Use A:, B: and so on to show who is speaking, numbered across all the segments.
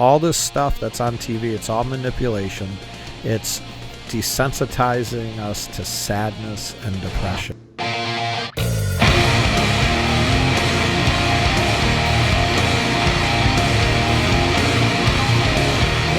A: all this stuff that's on TV, it's all manipulation. It's desensitizing us to sadness and depression.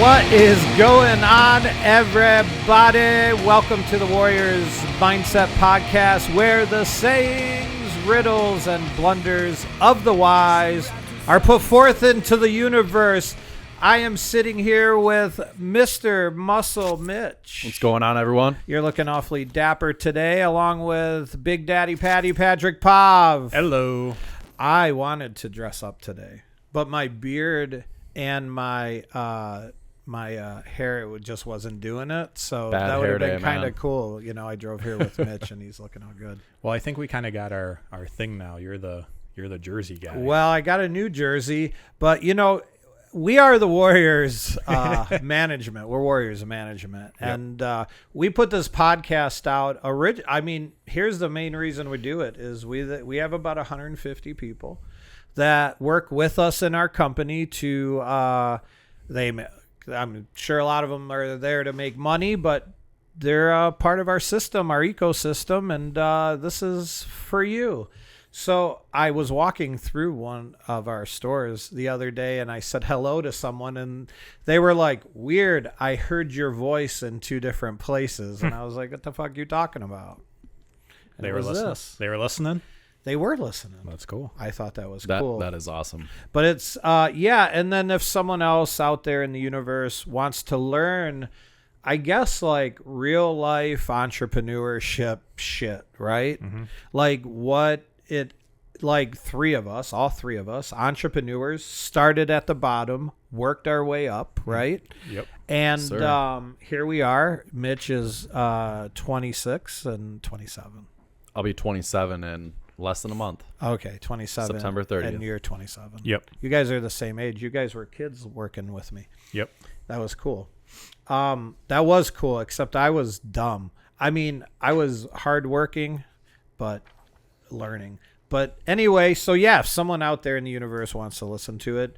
A: What is going on, everybody? Welcome to the Warriors Mindset Podcast, where the sayings, riddles, and blunders of the wise are put forth into the universe. I am sitting here with Mr. Muscle Mitch.
B: What's going on, everyone?
A: You're looking awfully dapper today, along with Big Daddy Patty Patrick Pav.
B: Hello.
A: I wanted to dress up today, but my beard and my hair just wasn't doing it, so
B: Bad
A: that would have
B: hair
A: been
B: day,
A: kind of
B: man.
A: cool. You know, I drove here with Mitch, and he's looking all good.
C: Well, I think we kind of got our thing now. You're the Jersey guy.
A: Well, I got a new jersey, but you know, we are the Warriors management. We're Warriors management,
C: Yep.
A: and we put this podcast out. I mean, here's the main reason we do it: is we have about 150 people that work with us in our company to I'm sure a lot of them are there to make money, but they're part of our system, our ecosystem, and this is for you. So I was walking through one of our stores the other day, and I said hello to someone, and they were like, "Weird, I heard your voice in two different places." And I was like, "What the fuck are you talking about?" And
C: They
A: it
C: were
A: was
C: listening.
A: this.
C: They were listening.
A: They were listening.
C: That's cool.
A: I thought that was
B: That
A: cool.
B: That is awesome.
A: But it's, yeah. And then if someone else out there in the universe wants to learn, I guess, like real life entrepreneurship shit, right?
C: Mm-hmm.
A: Like like all three of us, entrepreneurs, started at the bottom, worked our way up, right?
C: Yep.
A: And
B: Sir.
A: here we are. Mitch is 26 and 27.
B: I'll be 27 in less than a month.
A: Okay, 27.
B: September 30th.
A: And you're 27.
C: Yep.
A: You guys are the same age. You guys were kids working with me.
C: Yep.
A: That was cool. That was cool, except I was dumb. I mean, I was hardworking, but learning. But anyway, so yeah, if someone out there in the universe wants to listen to it,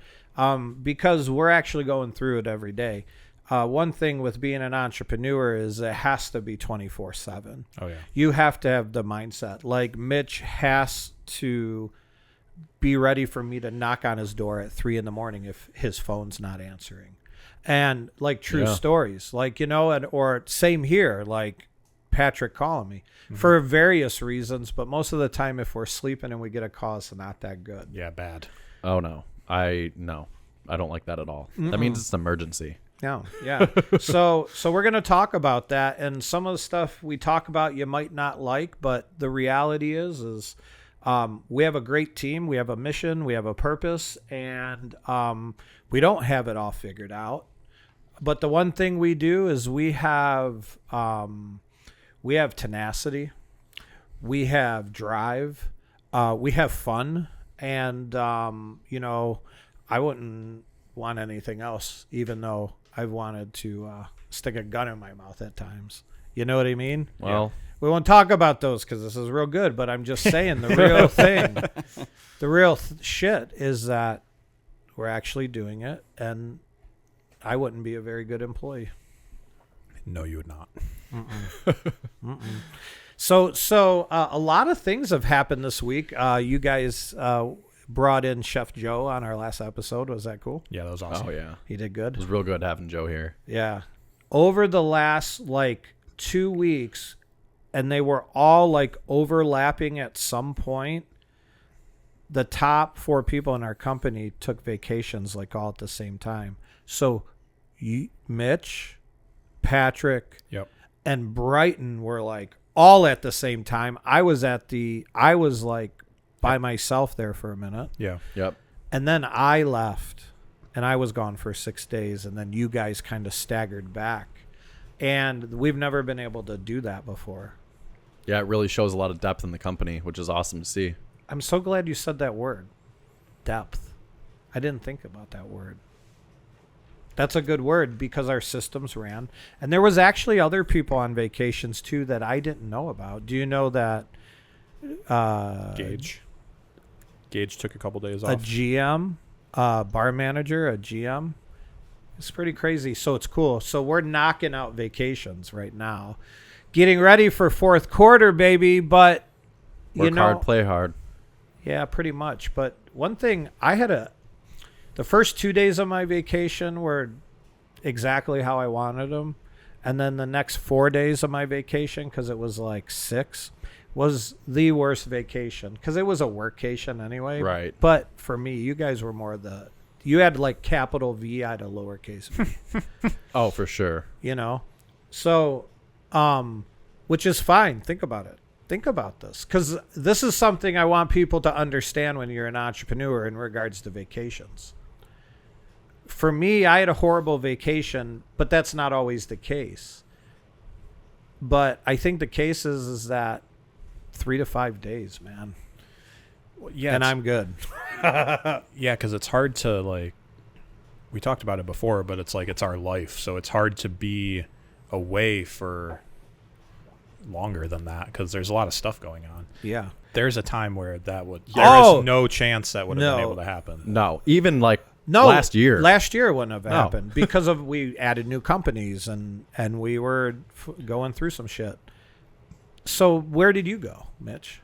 A: because we're actually going through it every day. One thing with being an entrepreneur is it has to be 24/7.
C: Oh yeah.
A: You have to have the mindset. Like Mitch has to be ready for me to knock on his door at 3 a.m. if his phone's not answering. And like true
B: Yeah.
A: stories, like, you know, or same here, like Patrick calling me for various reasons. But most of the time, if we're sleeping and we get a call, it's not that good.
C: Yeah. Bad.
B: Oh, no. I don't like that at all. That means it's an emergency.
A: No, yeah. So we're going to talk about that, and some of the stuff we talk about you might not like, but the reality is we have a great team, we have a mission, we have a purpose, and we don't have it all figured out. But the one thing we do is we have tenacity, we have drive, we have fun, and you know, I wouldn't want anything else, even though I've wanted to stick a gun in my mouth at times. You know what I mean?
B: Well,
A: We won't talk about those because this is real good, but I'm just saying the real thing. The real shit is that we're actually doing it, and I wouldn't be a very good employee.
C: No, you would not.
A: So a lot of things have happened this week. You guys brought in Chef Joe on our last episode. Was that cool?
C: Yeah, that was awesome.
B: oh, yeah.
A: He did good.
B: It was real good having Joe here.
A: Yeah. Over the last like 2 weeks, and they were all like overlapping at some point, the top 4 people in our company took vacations like all at the same time. So Mitch, Patrick,
C: Yep.
A: and Brighton were like all at the same time. I was like by myself there for a minute.
C: Yeah.
B: Yep.
A: And then I left, and I was gone for 6 days, and then you guys kind of staggered back. And we've never been able to do that before.
B: Yeah, it really shows a lot of depth in the company, which is awesome to see.
A: I'm so glad you said that word, depth. I didn't think about that word. That's a good word because our systems ran. And there was actually other people on vacations, too, that I didn't know about. Do you know that
C: Gage took a couple days off.
A: a GM, bar manager, a GM, It's pretty crazy. So it's cool. So we're knocking out vacations right now, getting ready for fourth quarter, baby. But
B: Work hard, play hard.
A: Yeah, pretty much. But one thing, the first 2 days of my vacation were exactly how I wanted them. And then the next 4 days of my vacation, because it was like 6, was the worst vacation. Because it was a workcation anyway.
B: Right.
A: But for me, you guys were more you had like capital V, I had a lowercase v.
B: Oh, for sure.
A: You know? So, which is fine. Think about it. Think about this, because this is something I want people to understand when you're an entrepreneur in regards to vacations. For me, I had a horrible vacation, but that's not always the case. But I think the case is that 3 to 5 days, man.
C: Well, yeah,
A: and I'm good.
C: Yeah, because it's hard to, like, we talked about it before, but it's like it's our life, so it's hard to be away for longer than that because there's a lot of stuff going on.
A: Yeah.
C: There's a time where there is no chance that would have been able to happen.
B: No, even like last year.
A: Last year wouldn't have happened because we added new companies and we were going through some shit. So where did you go, Mitch?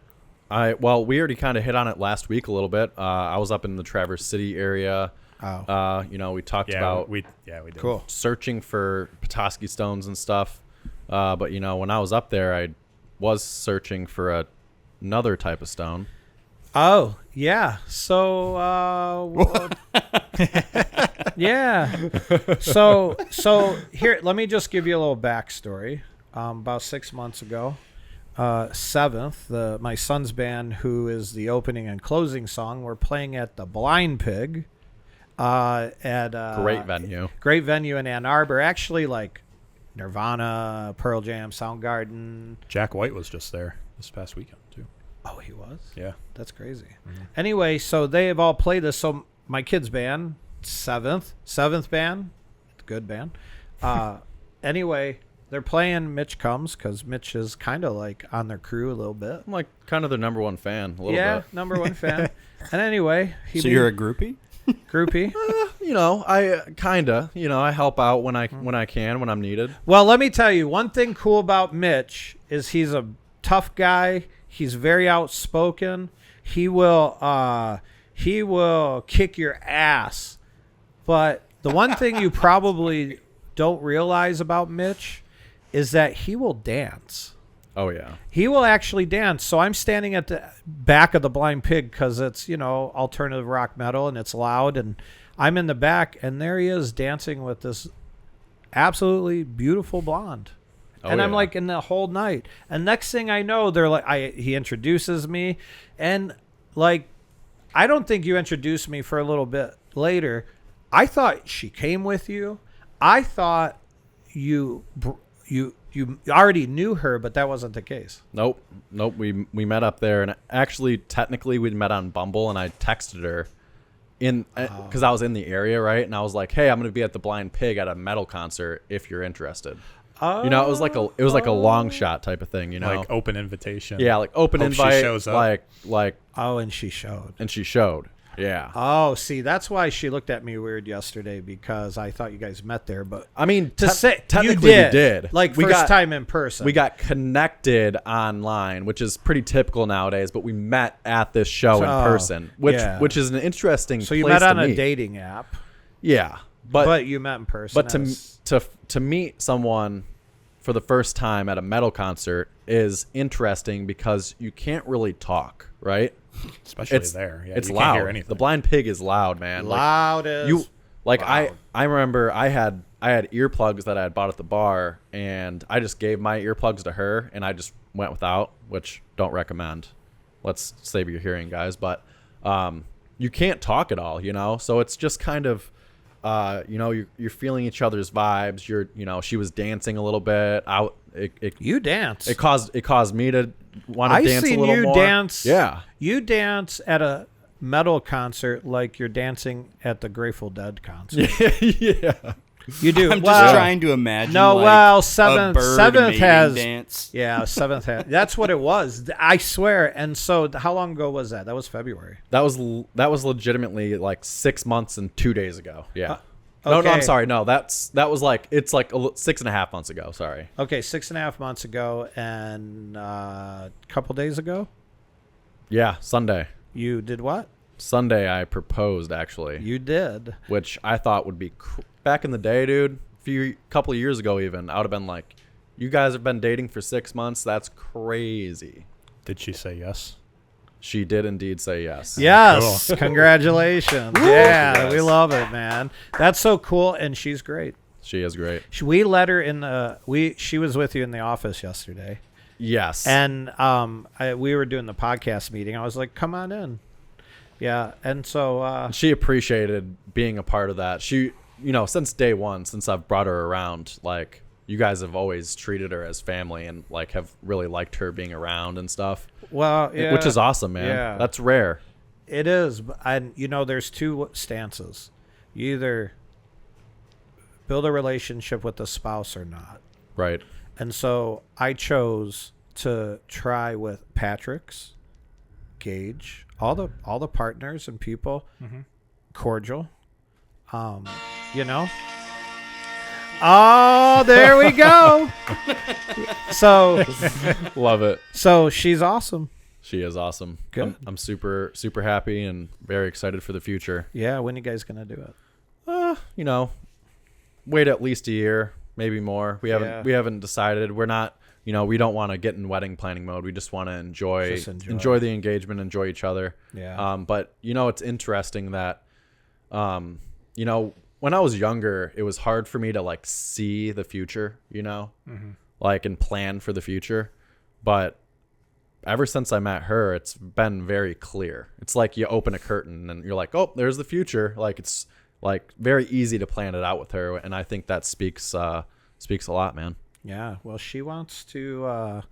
B: Well, we already kind of hit on it last week a little bit. I was up in the Traverse City area.
A: Oh.
B: We talked about
C: we did.
A: Cool.
B: Searching for Petoskey stones and stuff. But when I was up there, I was searching for another type of stone.
A: Oh, yeah. So, yeah. So here, let me just give you a little backstory. About 6 months ago, Seventh, my son's band, who is the opening and closing song, we're playing at the Blind Pig. At
B: Great venue.
A: Great venue in Ann Arbor. Actually, like Nirvana, Pearl Jam, Soundgarden.
C: Jack White was just there this past weekend too.
A: Oh, he was?
C: Yeah.
A: That's crazy. Mm-hmm. Anyway, so they have all played this. So my kid's band, Seventh band, good band. Anyway, they're playing Mitch Comes because Mitch is kind of like on their crew a little bit.
B: I'm like kind of their number one fan a little bit.
A: Yeah, number one fan. And anyway.
D: So you're a groupie?
A: Groupie?
B: I help out when I can, when I'm needed.
A: Well, let me tell you, one thing cool about Mitch is he's a tough guy. He's very outspoken. He will kick your ass. But the one thing you probably don't realize about Mitch is that he will dance.
B: Oh, yeah.
A: He will actually dance. So I'm standing at the back of the Blind Pig because it's, alternative rock metal and it's loud. And I'm in the back and there he is dancing with this absolutely beautiful blonde. And I'm like in the whole night. And next thing I know, they're like, he introduces me. And like, I don't think you introduced me for a little bit later. I thought she came with you. I thought you already knew her, but that wasn't the case.
B: Nope. We met up there, and actually, technically, we met on Bumble, and I texted her because I was in the area, right? And I was like, "Hey, I'm going to be at the Blind Pig at a metal concert if you're interested."
A: Oh,
B: it was like a long shot type of thing,
C: like open invitation.
B: Yeah, like open invite.
C: She shows up.
B: Like.
A: Oh, and she showed.
B: Yeah.
A: Oh, see, that's why she looked at me weird yesterday because I thought you guys met there. But
B: I mean,
A: technically
B: we did.
A: Like first time in person.
B: We got connected online, which is pretty typical nowadays. But we met at this show in person, which is an interesting.
A: So you
B: place
A: met on
B: to
A: a
B: meet.
A: dating app.
B: Yeah,
A: but you met in person.
B: But to meet someone for the first time at a metal concert is interesting because you can't really talk, right?
C: Especially there. Yeah,
B: it's
C: you
B: loud.
C: Can't hear anything.
B: The Blind Pig is loud, man.
A: Loud as loud.
B: I remember I had earplugs that I had bought at the bar, and I just gave my earplugs to her, and I just went without, which don't recommend. Let's save your hearing, guys. But you can't talk at all, So it's just kind of, you're feeling each other's vibes. She was dancing a little bit.
A: You dance.
B: It caused me to want to dance a little more.
A: Dance.
B: Yeah.
A: You dance at a metal concert like you're dancing at the Grateful Dead concert.
B: Yeah.
A: You do.
D: I'm just trying to imagine. No,
A: Seventh has
D: dance.
A: Yeah, Seventh has. That's what it was. I swear. And so, how long ago was that? That was February.
B: That was legitimately like 6 months and 2 days ago. Yeah. No, I'm
A: Okay.
B: sorry. No, that was like, it's like 6.5 months ago. Sorry.
A: Okay, 6.5 months ago, and a couple days ago,
B: Yeah, Sunday.
A: you did what?
B: Sunday I proposed, actually,
A: You did.
B: which I thought would be back in the day, dude. Couple of years ago, even I would have been like, "You guys have been dating for 6 months. That's crazy."
C: Did she say yes?
B: She did indeed say yes.
A: Yes,
C: Cool.
A: congratulations. Yeah, we
B: Yes.
A: love it, man. That's so cool, and she's great.
B: She is great.
A: We let her in the she was with you in the office yesterday,
B: Yes.
A: and we were doing the podcast meeting. I was like, "Come on in." Yeah, and so
B: she appreciated being a part of that. She, since day one, since I've brought her around, like, you guys have always treated her as family and like have really liked her being around and stuff.
A: well, yeah,
B: Which is awesome, man.
A: Yeah.
B: That's rare.
A: It is, and there's two stances. You either build a relationship with the spouse or not.
B: Right.
A: And so I chose to try with Patrick's, Gage, all the partners and people, cordial. You know. Oh, there we go. So
B: Love it.
A: she's awesome.
B: She is awesome.
A: Good.
B: I'm super, super happy and very excited for the future.
A: Yeah, when you guys gonna do it?
B: Wait at least a year, maybe more. We haven't decided. We're not, we don't want to get in wedding planning mode. We just want to enjoy the engagement, enjoy each other.
A: Yeah.
B: But it's interesting that, when I was younger, it was hard for me to like see the future, like and plan for the future. But ever since I met her, it's been very clear. It's like you open a curtain and you're like, oh, there's the future. Like it's like very easy to plan it out with her. And I think that speaks a lot, man.
A: Yeah. Well, she wants to.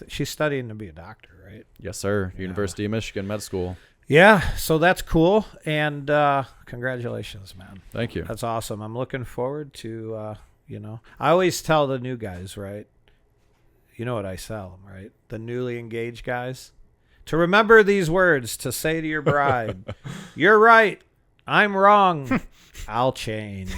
A: She's studying to be a doctor, right?
B: Yes, sir. University of Michigan Med School.
A: Yeah. So that's cool. And congratulations, man.
B: Thank you.
A: That's awesome. I'm looking forward to. I always tell the new guys, right? You know what I tell them, right? The newly engaged guys, to remember these words to say to your bride: "You're right. I'm wrong. I'll change."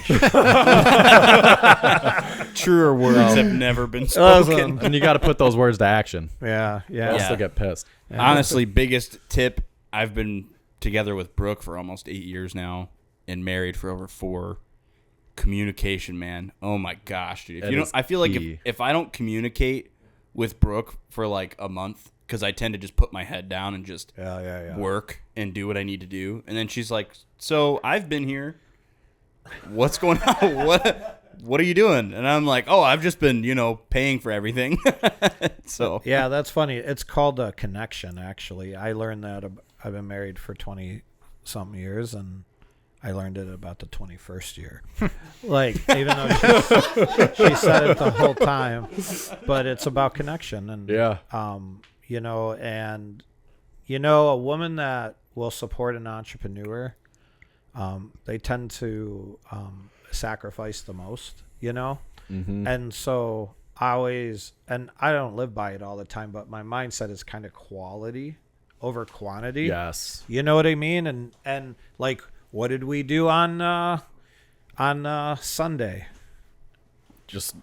D: Truer words have never been spoken.
B: And you got to put those words to action.
A: Yeah.
B: Else
D: Yeah.
B: they'll get pissed.
D: Honestly, biggest tip, I've been together with Brooke for almost 8 years now and married for over 4. Communication, man. Oh my gosh, dude. I feel like if I don't communicate with Brooke for like a month, because I tend to just put my head down and just work and do what I need to do. And then she's like, so I've been here. What's going on? What are you doing? And I'm like, oh, I've just been, paying for everything. So
A: Yeah, that's funny. It's called a connection, actually. I learned that. I've been married for 20-something years, and I learned it about the 21st year. Like, even though she said it the whole time, but it's about connection. And,
B: Yeah.
A: a woman that will support an entrepreneur, they tend to sacrifice the most,
B: Mm-hmm.
A: And so I don't live by it all the time, but my mindset is kind of quality over quantity.
B: Yes.
A: You know what I mean? And like, what did we do on Sunday?
B: Just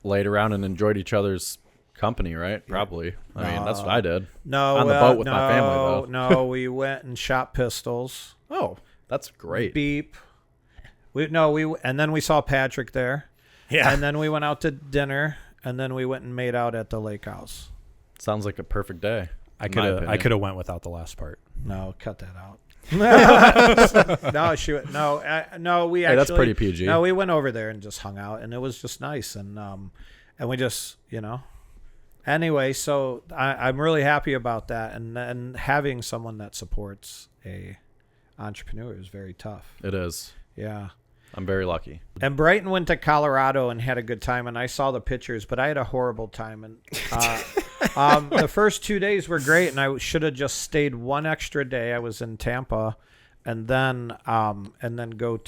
B: laid around and enjoyed each other's company, right? Probably. I mean, that's what I did.
A: No,
B: On the boat with my family, though.
A: No, we went and shot pistols.
B: Oh, that's great.
A: Beep. And then we saw Patrick there.
C: Yeah.
A: And then we went out to dinner, and then we went and made out at the lake house.
B: Sounds like a perfect day.
C: I could have went without the last part.
A: No, cut that out. No, we actually.
B: That's pretty PG.
A: No, we went over there and just hung out, and it was just nice, and we just, Anyway, so I'm really happy about that, and having someone that supports a entrepreneur is very tough.
B: It is.
A: Yeah.
B: I'm very lucky.
A: And Brighton went to Colorado and had a good time, and I saw the pictures, but I had a horrible time. And the first 2 days were great, and I should have just stayed one extra day. I was in Tampa, and then go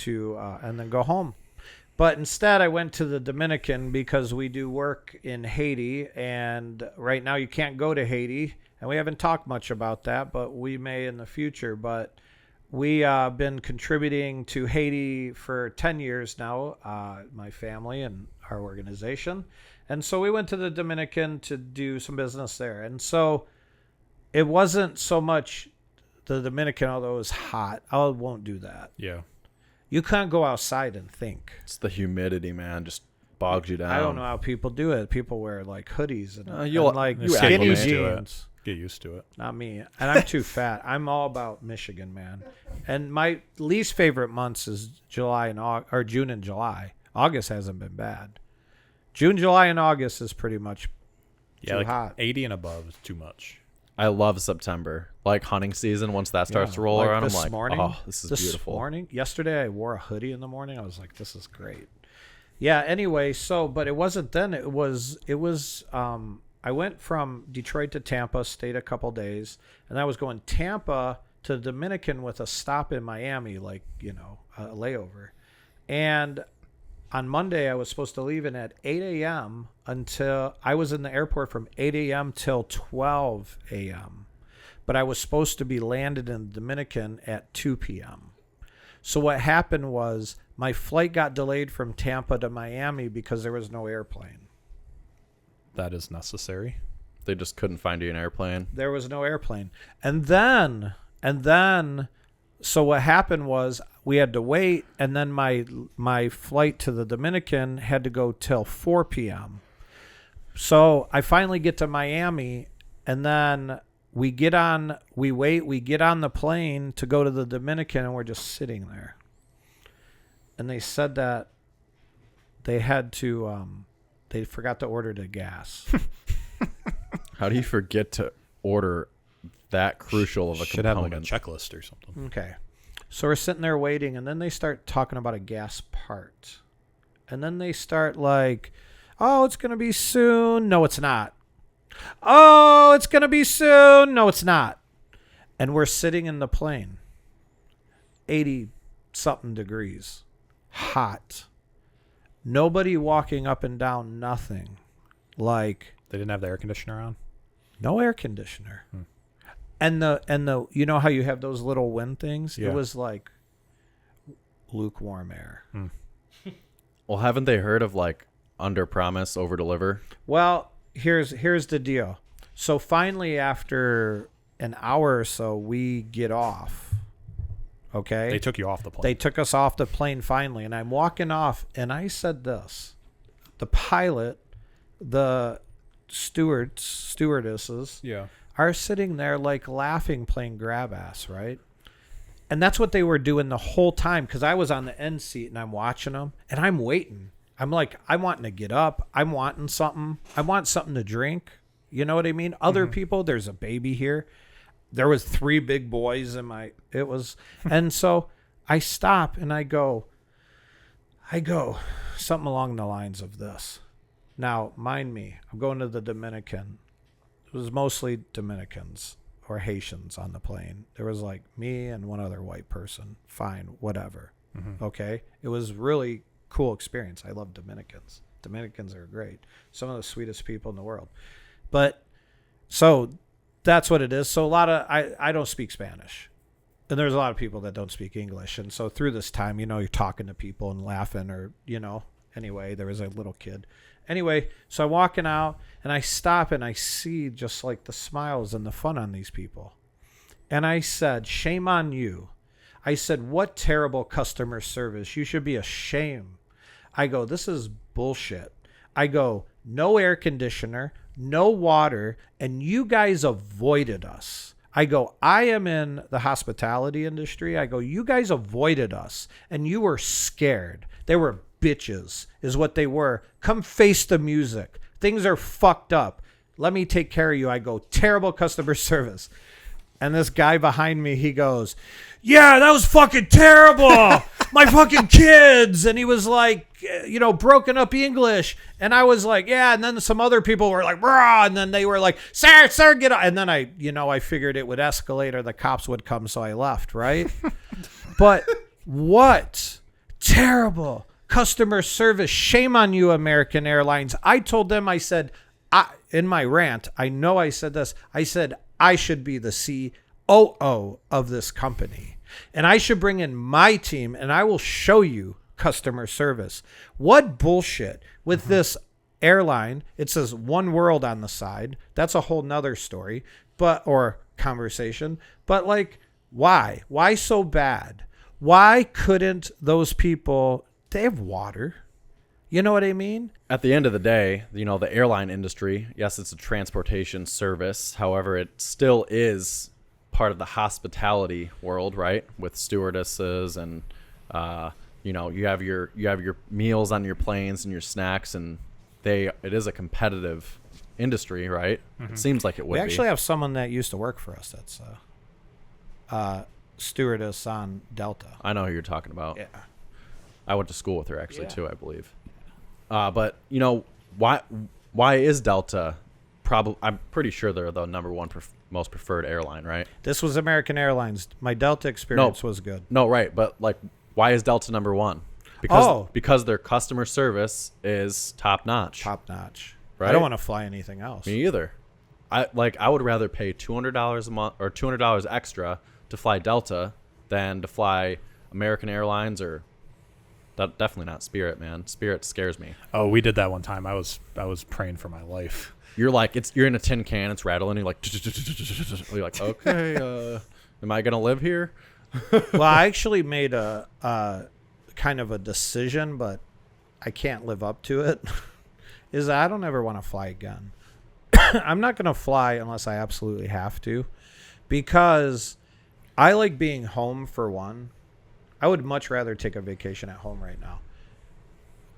A: home. But instead, I went to the Dominican because we do work in Haiti, and right now you can't go to Haiti, and we haven't talked much about that, but we may in the future. But we been contributing to Haiti for 10 years now, my family and our organization. And so we went to the Dominican to do some business there. And so it wasn't so much the Dominican, although it was hot. I won't do that.
C: Yeah.
A: You can't go outside and think.
B: It's the humidity, man. Just bogs you down.
A: I don't know how people do it. People wear like hoodies and,
B: you'll-
A: and like
B: you
A: skinny
B: acclimate
C: to it.
A: jeans.
C: Get used to it.
A: Not me. And I'm too fat. I'm all about Michigan, man. And my least favorite months is July and June and July. August hasn't been bad. June, July, and August is pretty much too
C: like
A: hot.
C: 80 and above is too much.
B: I love September. Like hunting season, once that starts to roll
A: Like
B: around, I'm
A: this
B: like,
A: morning,
B: oh, this is beautiful.
A: Morning, yesterday, I wore a hoodie in the morning. I was like, this is great. Yeah. Anyway, but it wasn't then. It was. I went from Detroit to Tampa, stayed a couple days, and I was going Tampa to the Dominican with a stop in Miami, like a layover. And on Monday, I was supposed to leave in at 8 a.m. until I was in the airport from 8 a.m. till 12 a.m. But I was supposed to be landed in the Dominican at 2 p.m. So what happened was my flight got delayed from Tampa to Miami because there was no airplane.
C: That is necessary.
B: They just couldn't find you an airplane.
A: There was no airplane. And then, so what happened was we had to wait, and then my flight to the Dominican had to go till 4 p.m. So I finally get to Miami, and then we get on the plane to go to the Dominican, and we're just sitting there. And they said that they had to, they forgot to order the gas.
B: How do you forget to order that crucial of a
C: Should have like a
B: component?
C: checklist or something.
A: Okay. So we're sitting there waiting, and then they start talking about a gas part. And then they start like, oh, it's going to be soon. No, it's not. Oh, it's going to be soon. No, it's not. And we're sitting in the plane. 80-something degrees. Hot. Nobody walking up and down, nothing. Like,
C: They didn't have the air conditioner on?
A: no air conditioner. And the you know how you have those little wind things?
C: Yeah.
A: It was like lukewarm air.
B: Well, haven't they heard of like under promise, over deliver?
A: Well, here's the deal. So finally, after an hour or so, we get off. Okay?
C: They took you off the plane.
A: They took us off the plane finally, and I'm walking off, and I said this. The pilot, the stewardesses
C: yeah.
A: are sitting there like laughing, playing grab ass, right? And that's what they were doing the whole time, because I was on the end seat and I'm watching them and I'm waiting. I'm like, I'm wanting to get up. I'm wanting something. I want something to drink. You know what I mean? Other people, there's a baby here. There was 3 big boys in and so I stop and I go something along the lines of this. Now, mind me, I'm going to the Dominican. It was mostly Dominicans or Haitians on the plane. There was like me and one other white person. Fine, whatever. Okay? It was really cool experience. I love Dominicans. Dominicans are great. Some of the sweetest people in the world. But so that's what it is. So a lot of I don't speak Spanish. And there's a lot of people that don't speak English. And so through this time, you're talking to people and laughing or, anyway, there was a little kid. Anyway, so I'm walking out and I stop and I see just like the smiles and the fun on these people. And I said, shame on you. I said, what terrible customer service. You should be ashamed. I go, this is bullshit. I go, no air conditioner, no water, and you guys avoided us. I go, I am in the hospitality industry. I go, you guys avoided us and you were scared. They were bitches is what they were. Come face the music. Things are fucked up. Let me take care of you. I go, terrible customer service. And this guy behind me, he goes, yeah, that was fucking terrible. My fucking kids. And he was like, broken up English. And I was like, yeah. And then some other people were like, rah. And then they were like, sir, get up. And then I figured it would escalate or the cops would come. So I left, right? But what terrible customer service. Shame on you, American Airlines. I told them, I said, in my rant, I know I said this. I said, I should be the COO of this company. And I should bring in my team and I will show you customer service. What bullshit with this airline. It says One World on the side. That's a whole nother story, or conversation. But like, why? Why so bad? Why couldn't those people, they have water. You know what I mean?
B: At the end of the day, the airline industry, yes, it's a transportation service. However, it still is part of the hospitality world, right? With stewardesses and, you have your meals on your planes and your snacks, and it is a competitive industry, right? It seems like it would
A: We
B: be.
A: actually have someone that used to work for us that's stewardess on Delta.
B: I know who you're talking about.
A: Yeah.
B: I went to school with her actually
A: Yeah.
B: too, I believe. But why is Delta? I'm pretty sure they're the number one most preferred airline, right?
A: This was American Airlines. My Delta experience was good.
B: No, right, but like, why is Delta number one? Because their customer service is top notch.
A: Top notch.
B: Right?
A: I don't want to fly anything else.
B: Me either. I would rather pay $200 a month or $200 extra to fly Delta than to fly American Airlines or definitely not Spirit, man. Spirit scares me.
C: Oh, we did that one time. I was praying for my life.
B: You're like, you're in a tin can, it's rattling, you're like, okay, am I gonna live here?
A: Well, I actually made a kind of a decision, but I can't live up to it. Is I don't ever want to fly again. I'm not going to fly unless I absolutely have to, because I like being home for one. I would much rather take a vacation at home right now.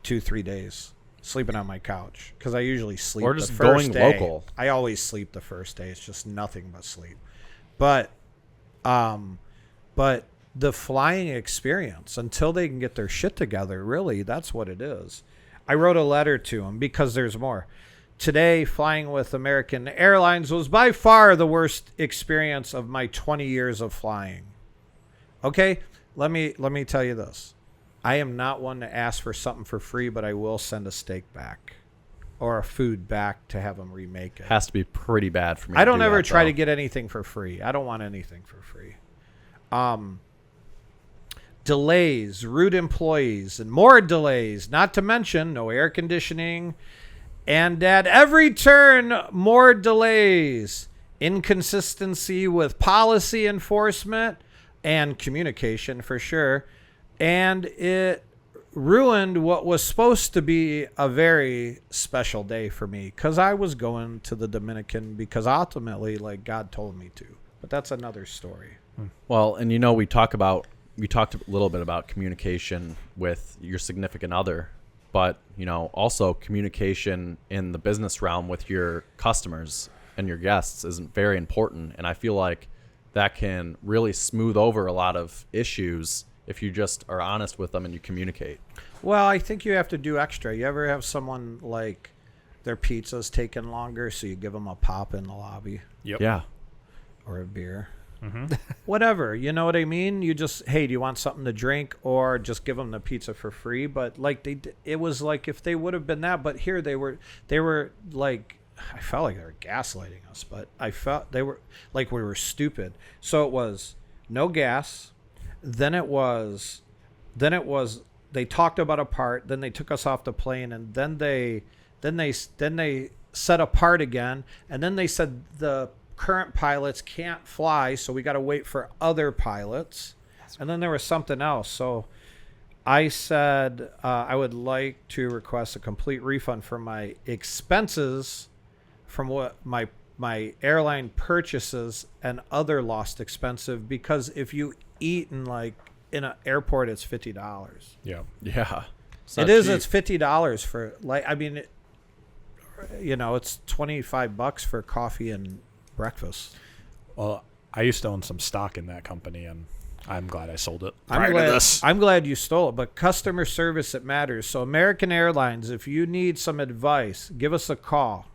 A: 2-3 days sleeping on my couch, because I usually sleep
B: Or
A: the
B: just
A: first
B: going
A: day.
B: local.
A: I always sleep the first day. It's just nothing but sleep. But the flying experience, until they can get their shit together, really, that's what it is. I wrote a letter to them because there's more. Today, flying with American Airlines was by far the worst experience of my 20 years of flying. Okay, let me tell you this. I am not one to ask for something for free, but I will send a steak back or a food back to have them remake it.
B: Has to be pretty bad for me.
A: I don't
B: to do
A: ever
B: that,
A: try
B: though.
A: to get anything for free. I don't want anything for free. Delays, rude employees, and more delays, not to mention no air conditioning. And at every turn, more delays. Inconsistency with policy enforcement and communication for sure. And it ruined what was supposed to be a very special day for me, because I was going to the Dominican because ultimately, like, God told me to. But that's another story.
B: Well, and we talked a little bit about communication with your significant other, but also communication in the business realm with your customers and your guests is very important. And I feel like that can really smooth over a lot of issues if you just are honest with them and you communicate.
A: Well, I think you have to do extra. You ever have someone like their pizza's taking longer, so you give them a pop in the lobby
C: Yep.
B: Yeah.
A: or a beer?
C: Mm-hmm.
A: Whatever, you know what I mean? You just, hey, do you want something to drink, or just give them the pizza for free? But like it was like if they would have been that, but here they were like, I felt like they were gaslighting us, but I felt they were like we were stupid. So it was no gas, then it was they talked about a part, then they took us off the plane, and then they set apart again, and then they said the current pilots can't fly, so we got to wait for other pilots. And then there was something else. So I said I would like to request a complete refund for my expenses from what my airline purchases and other lost expensive, because if you eat in an airport, it's $50.
C: Yeah.
B: Yeah.
A: It is. It's $50 for it's $25 for coffee and breakfast.
C: Well, I used to own some stock in that company, and I'm glad I sold it.
A: I'm glad you stole it, but customer service, it matters. So American Airlines, if you need some advice, give us a call.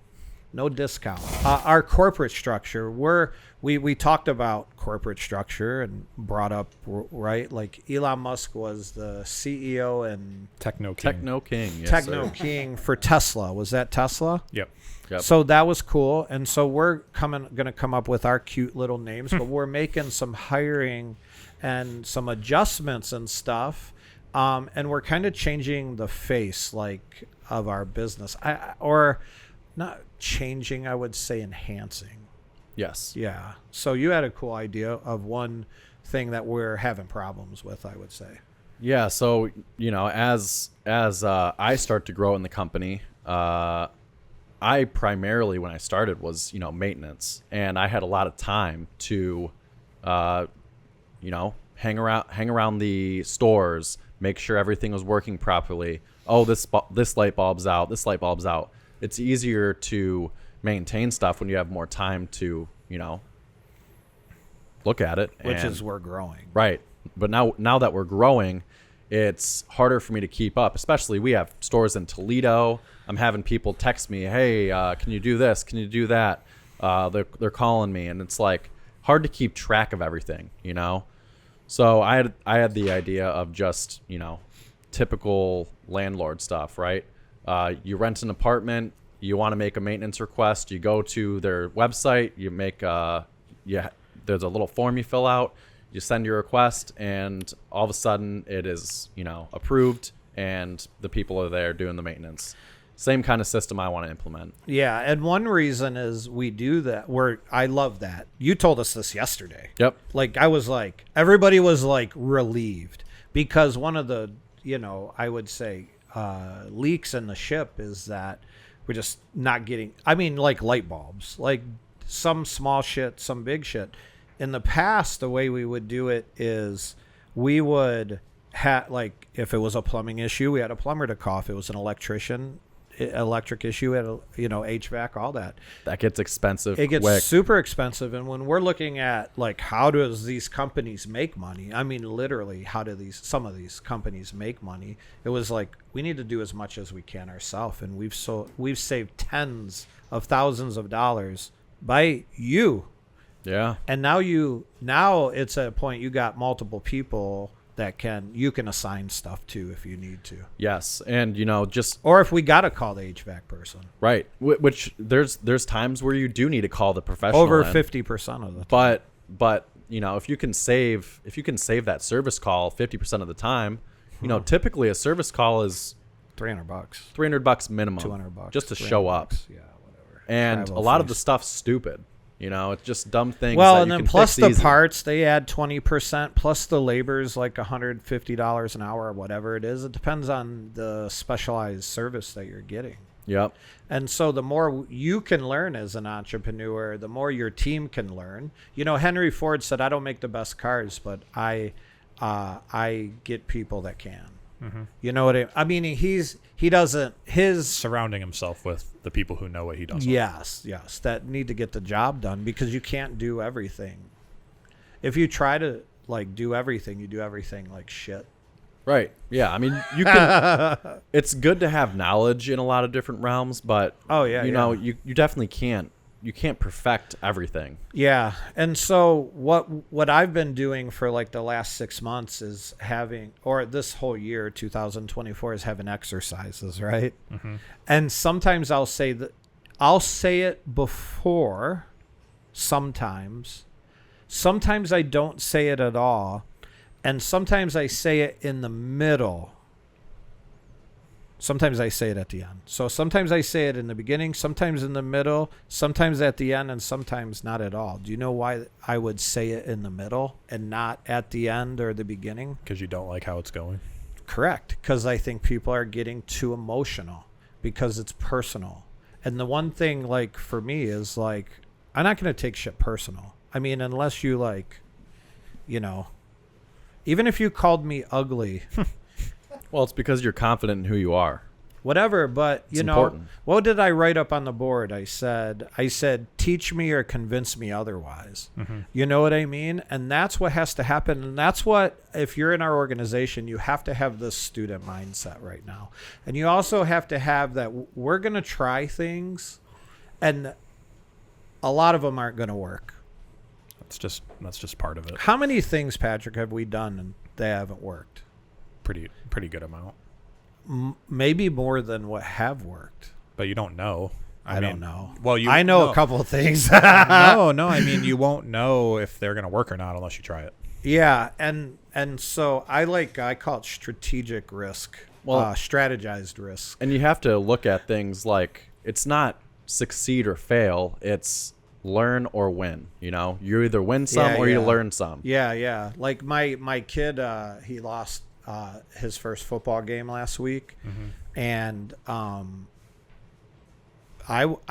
A: No discount. Our corporate structure, we talked about corporate structure and brought up, right? Like Elon Musk was the CEO and
C: Techno King.
B: Techno King. Yes,
A: Techno
B: sir.
A: King for Tesla. Was that Tesla?
C: Yep.
B: Yep.
A: So that was cool. And so we're going to come up with our cute little names, but we're making some hiring and some adjustments and stuff. And we're kind of changing the face like of our business. Or not changing, I would say enhancing.
B: Yes.
A: Yeah. So you had a cool idea of one thing that we're having problems with, I would say.
B: Yeah. So, as I start to grow in the company, I primarily, when I started, was, maintenance, and I had a lot of time to, hang around the stores, make sure everything was working properly. Oh, this light bulb's out. This light bulb's out. It's easier to maintain stuff when you have more time to, look at it.
A: Which is we're growing.
B: Right. But now that we're growing, it's harder for me to keep up. Especially we have stores in Toledo. I'm having people text me, hey, can you do this? Can you do that? They're calling me, and it's like hard to keep track of everything, So I had the idea of just, typical landlord stuff, right? You rent an apartment, you want to make a maintenance request, you go to their website, you make there's a little form you fill out, you send your request, and all of a sudden it is, approved, and the people are there doing the maintenance. Same kind of system I want to implement.
A: Yeah, and one reason is we do that. I love that. You told us this yesterday.
B: Yep.
A: Like everybody was like relieved because one of the, I would say leaks in the ship is that we're just not getting, like light bulbs, like some small shit, some big shit. In the past, the way we would do it is we would have, like, if it was a plumbing issue, we had a plumber to call. If it was an electric issue, at HVAC, all that.
B: That gets expensive.
A: It gets
B: quick.
A: super expensive. And when we're looking at like how does these companies make money? Literally, how do some of these companies make money? It was like we need to do as much as we can ourselves, and we've saved tens of thousands of dollars by you.
B: Yeah.
A: And now it's at a point you got multiple people that you can assign stuff to if you need to.
B: Yes, and
A: or if we gotta call the HVAC person.
B: Right, which there's times where you do need to call the professional.
A: Over 50% of the time.
B: But if you can save that service call 50% of the time, typically a service call is
A: $300.
B: $300 minimum.
A: $200
B: just to show up.
A: Yeah, whatever.
B: And
A: Travel
B: a lot
A: fees.
B: of the stuff's stupid. It's just dumb things.
A: Well,
B: that
A: and
B: you
A: then
B: can
A: plus
B: fix
A: the
B: easy.
A: parts, they add 20%, plus the labor's like $150 an hour or whatever it is. It depends on the specialized service that you're getting.
B: Yep.
A: And so the more you can learn as an entrepreneur, the more your team can learn. Henry Ford said, I don't make the best cars, but I get people that can. Mm-hmm. You know what I mean? He doesn't, his
C: surrounding himself with the people who know what he does.
A: Yes, that need to get the job done, because you can't do everything. If you try to like do everything, you do everything like shit.
B: Right. Yeah. You can. It's good to have knowledge in a lot of different realms, but you definitely can't. You can't perfect everything.
A: Yeah. And so what I've been doing for like the last 6 months is or this whole year, 2024, is having exercises, right? Mm-hmm. And sometimes I'll say it before, sometimes I don't say it at all. And sometimes I say it in the middle. Sometimes I say it at the end. So sometimes I say it in the beginning, sometimes in the middle, sometimes at the end, and sometimes not at all. Do you know why I would say it in the middle and not at the end or the beginning?
C: Because you don't like how it's going.
A: Correct. Because I think people are getting too emotional because it's personal. And the one thing, like, for me is, like, I'm not going to take shit personal. Unless you, like, even if you called me ugly...
B: Well, it's because you're confident in who you are.
A: Whatever, but
B: important.
A: What did I write up on the board? I said, teach me or convince me otherwise. Mm-hmm. You know what I mean? And that's what has to happen. And that's what, if you're in our organization, you have to have this student mindset right now. And you also have to have that we're going to try things, and a lot of them aren't going to work.
C: That's just part of it.
A: How many things, Patrick, have we done and they haven't worked?
C: Pretty good amount.
A: Maybe more than what have worked.
C: But you don't know.
A: I don't know.
C: Well,
A: I know a couple of things.
C: No. You won't know if they're going to work or not unless you try it.
A: Yeah, and so I call it strategic risk.
B: Well,
A: strategized risk.
B: And you have to look at things like it's not succeed or fail, it's learn or win. You know, you either win some or you learn some.
A: Yeah. Like my kid, he lost his first football game last week, and I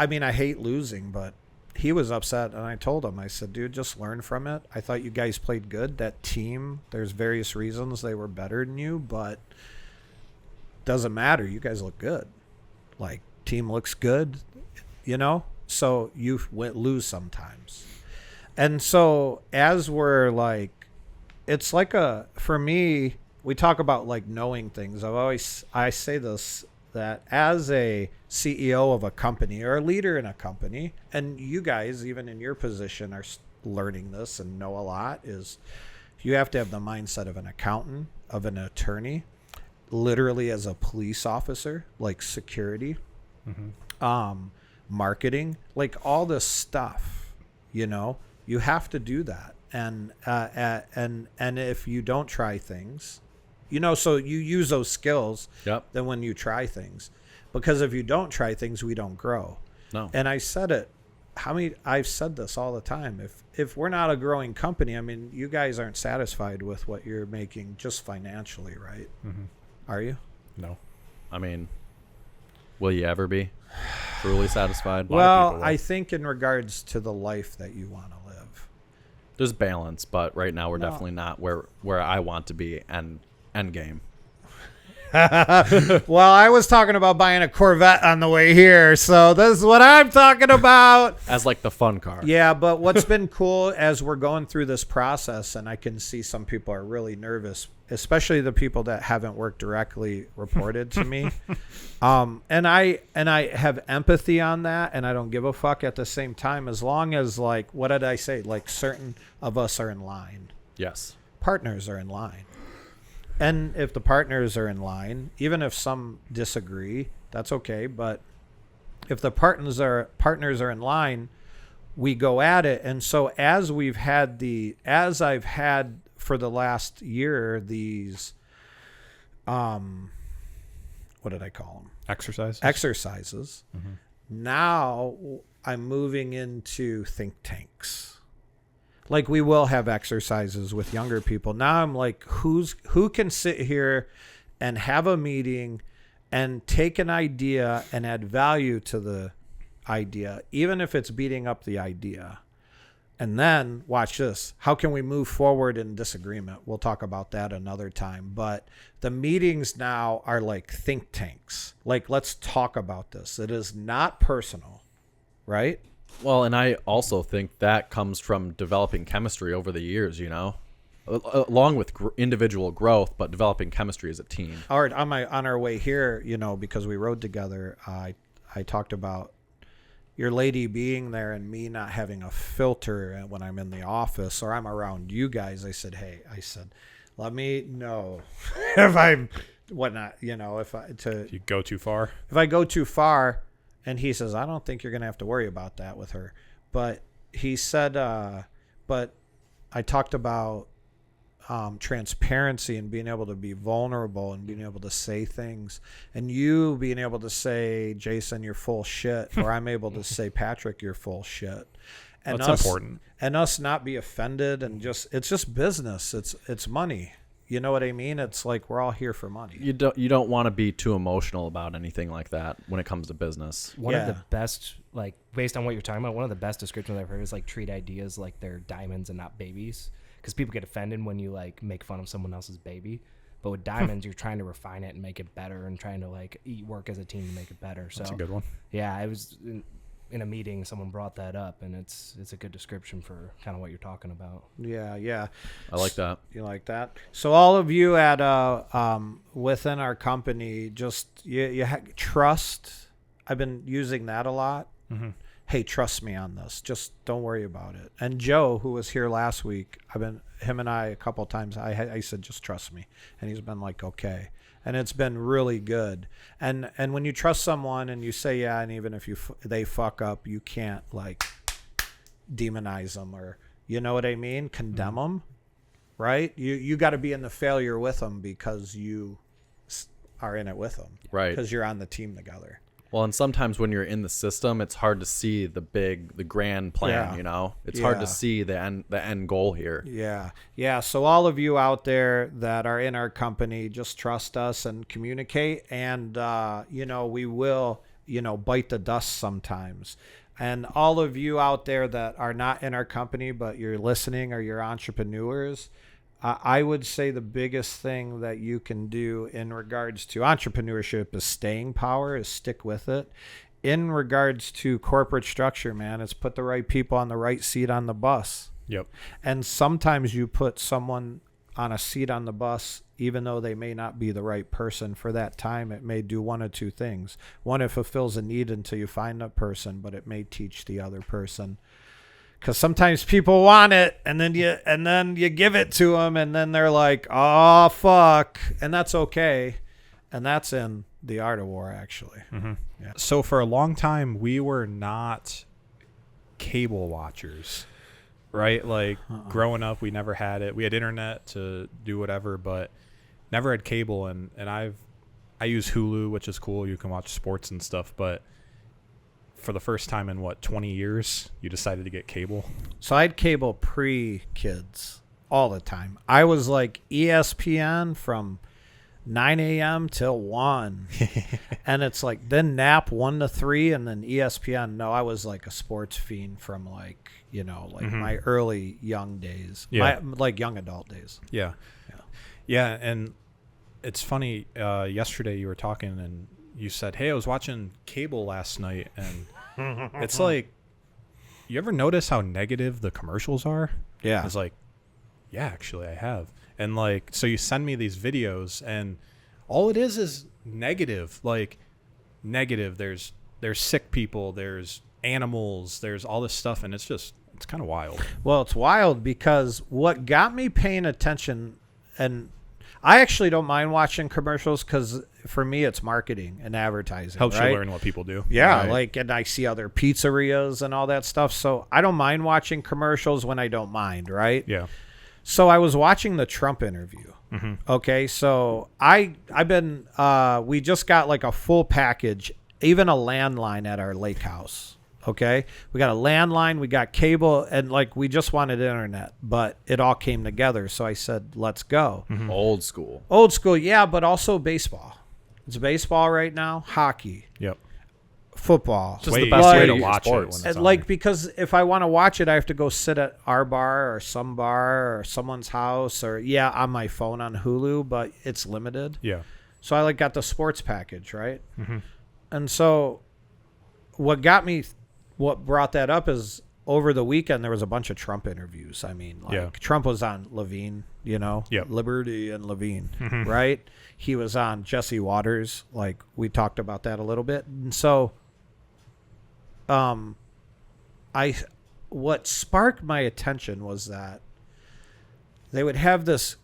A: mean I hate losing, but he was upset, and I told him, I said, dude, just learn from it. I thought you guys played good. That team, there's various reasons they were better than you, but doesn't matter. You guys look good. Like, team looks good, you know? So you lose sometimes. And so as we're like, it's like for me, we talk about like knowing things. I say this, that as a CEO of a company or a leader in a company, and you guys, even in your position, are learning this and know a lot, is you have to have the mindset of an accountant, of an attorney, literally as a police officer, like security, marketing, like all this stuff, you know, you have to do that. And if you don't try things, you know, so you use those skills.
B: Yep.
A: Then when you try things, because if you don't try things, we don't grow.
B: No.
A: And I said it. I've said this all the time. If we're not a growing company, I mean, you guys aren't satisfied with what you're making just financially, right? Are you?
C: No.
B: I mean, will you ever be truly satisfied?
A: Well, I think in regards to the life that you want to live,
B: there's balance, but right now we're definitely not where I want to be and end game.
A: Well, I was talking about buying a Corvette on the way here, so this is what I'm talking about.
B: As like the fun car.
A: Yeah, but what's been cool as we're going through this process, and I can see some people are really nervous, especially the people that haven't worked directly reported to me. And I have empathy on that, and I don't give a fuck at the same time, as long as, like, what did I say? Like, certain of us are in line.
B: Yes.
A: Partners are in line. And if the partners are in line, even if some disagree, that's okay. But if the partners are in line, we go at it. And so as I've had for the last year, these, what did I call them? Exercises. Now I'm moving into think tanks. Like, we will have exercises with younger people. Now I'm like, who can sit here and have a meeting and take an idea and add value to the idea, even if it's beating up the idea. And then watch this. How can we move forward in disagreement? We'll talk about that another time. But the meetings now are like think tanks. Like, let's talk about this. It is not personal, right?
B: Well, and I also think that comes from developing chemistry over the years, you know, along with individual growth, but developing chemistry as a team.
A: All right, on our way here, you know, because we rode together, I talked about your lady being there and me not having a filter when I'm in the office or I'm around you guys. I said, let me know if I'm whatnot, you know, if
C: you go too far.
A: If I go too far. And he says, I don't think you're going to have to worry about that with her. But he said, but I talked about transparency and being able to be vulnerable and being able to say things. And you being able to say, Jason, you're full shit. Or I'm able to say, Patrick, you're full shit. And
C: that's important.
A: And us not be offended and it's just business. It's money. You know what I mean? It's like we're all here for money.
B: You don't want to be too emotional about anything like that when it comes to business.
E: One of the best, like, based on what you're talking about, one of the best descriptions I've heard is like treat ideas like they're diamonds and not babies. Because people get offended when you like make fun of someone else's baby. But with diamonds, you're trying to refine it and make it better and trying to like work as a team to make it better. So
C: that's a good one.
E: Yeah, I was in a meeting, someone brought that up, and it's a good description for kind of what you're talking about.
A: Yeah.
B: I like that.
A: You like that? So all of you at within our company, just you trust. I've been using that a lot. Hey, trust me on this. Just don't worry about it. And Joe, who was here last week, him and I a couple of times. I said, just trust me, and he's been like, okay. And it's been really good. And when you trust someone and you say, yeah, and even if they fuck up, you can't like demonize them or, you know what I mean? Condemn them. right? You got to be in the failure with them because you are in it with them,
B: Right.
A: Because you're on the team together.
B: Well, and sometimes when you're in the system, it's hard to see the grand plan.
A: Yeah.
B: It's hard
A: Yeah.
B: to see the end goal here.
A: Yeah. So all of you out there that are in our company, just trust us and communicate. And, we will, bite the dust sometimes. And all of you out there that are not in our company, but you're listening or you're entrepreneurs, I would say the biggest thing that you can do in regards to entrepreneurship is staying power, is stick with it. In regards to corporate structure, man, it's put the right people on the right seat on the bus.
C: Yep.
A: And sometimes you put someone on a seat on the bus, even though they may not be the right person for that time. It may do one of two things. One, it fulfills a need until you find that person, but it may teach the other person. Because sometimes people want it, and then you give it to them, and then they're like, "Oh fuck," and that's okay, and that's in The Art of War, actually.
C: Mm-hmm.
A: Yeah.
C: So for a long time, we were not cable watchers, right? Like growing up, we never had it. We had internet to do whatever, but never had cable. And I use Hulu, which is cool. You can watch sports and stuff, but for the first time in 20 years, you decided to get cable?
A: So I had cable pre-kids all the time. I was like ESPN from 9 a.m. till 1. And it's like then nap 1 to 3 and then ESPN. No, I was like a sports fiend from my early young days.
C: Yeah.
A: My young adult days.
C: Yeah. Yeah, and it's funny, yesterday you were talking and you said, "Hey, I was watching cable last night," and it's like, you ever notice how negative the commercials are?
A: Yeah.
C: It's like, yeah, actually I have. And so you send me these videos and all it is negative, negative. There's sick people, there's animals, there's all this stuff. And it's kind of wild.
A: Well, it's wild because what got me paying attention, and I actually don't mind watching commercials because for me it's marketing and advertising.
C: Helps
A: right?
C: you learn what people do.
A: Yeah,
C: Right.
A: and I see other pizzerias and all that stuff. So I don't mind watching commercials when I don't mind, right?
C: Yeah.
A: So I was watching the Trump interview.
C: Mm-hmm.
A: Okay, so I've been we just got like a full package, even a landline at our lake house. Okay, we got a landline, we got cable, and we just wanted internet, but it all came together. So I said, let's go.
B: Mm-hmm. Old school,
A: Yeah, but also baseball. It's baseball right now, hockey,
C: Yep.
A: football.
B: just
C: Way
B: the best way to
C: easier
B: watch it.
C: sports.
B: When it's
A: And
B: on.
A: because if I want to watch it, I have to go sit at our bar or some bar or someone's house or on my phone on Hulu, but it's limited.
C: Yeah.
A: So I got the sports package, right?
C: Mm-hmm.
A: And so what brought that up is over the weekend there was a bunch of Trump interviews. I mean, Trump was on Levine,
C: Yep.
A: Liberty and Levine,
C: Mm-hmm.
A: right? He was on Jesse Waters, we talked about that a little bit. And so what sparked my attention was that they would have this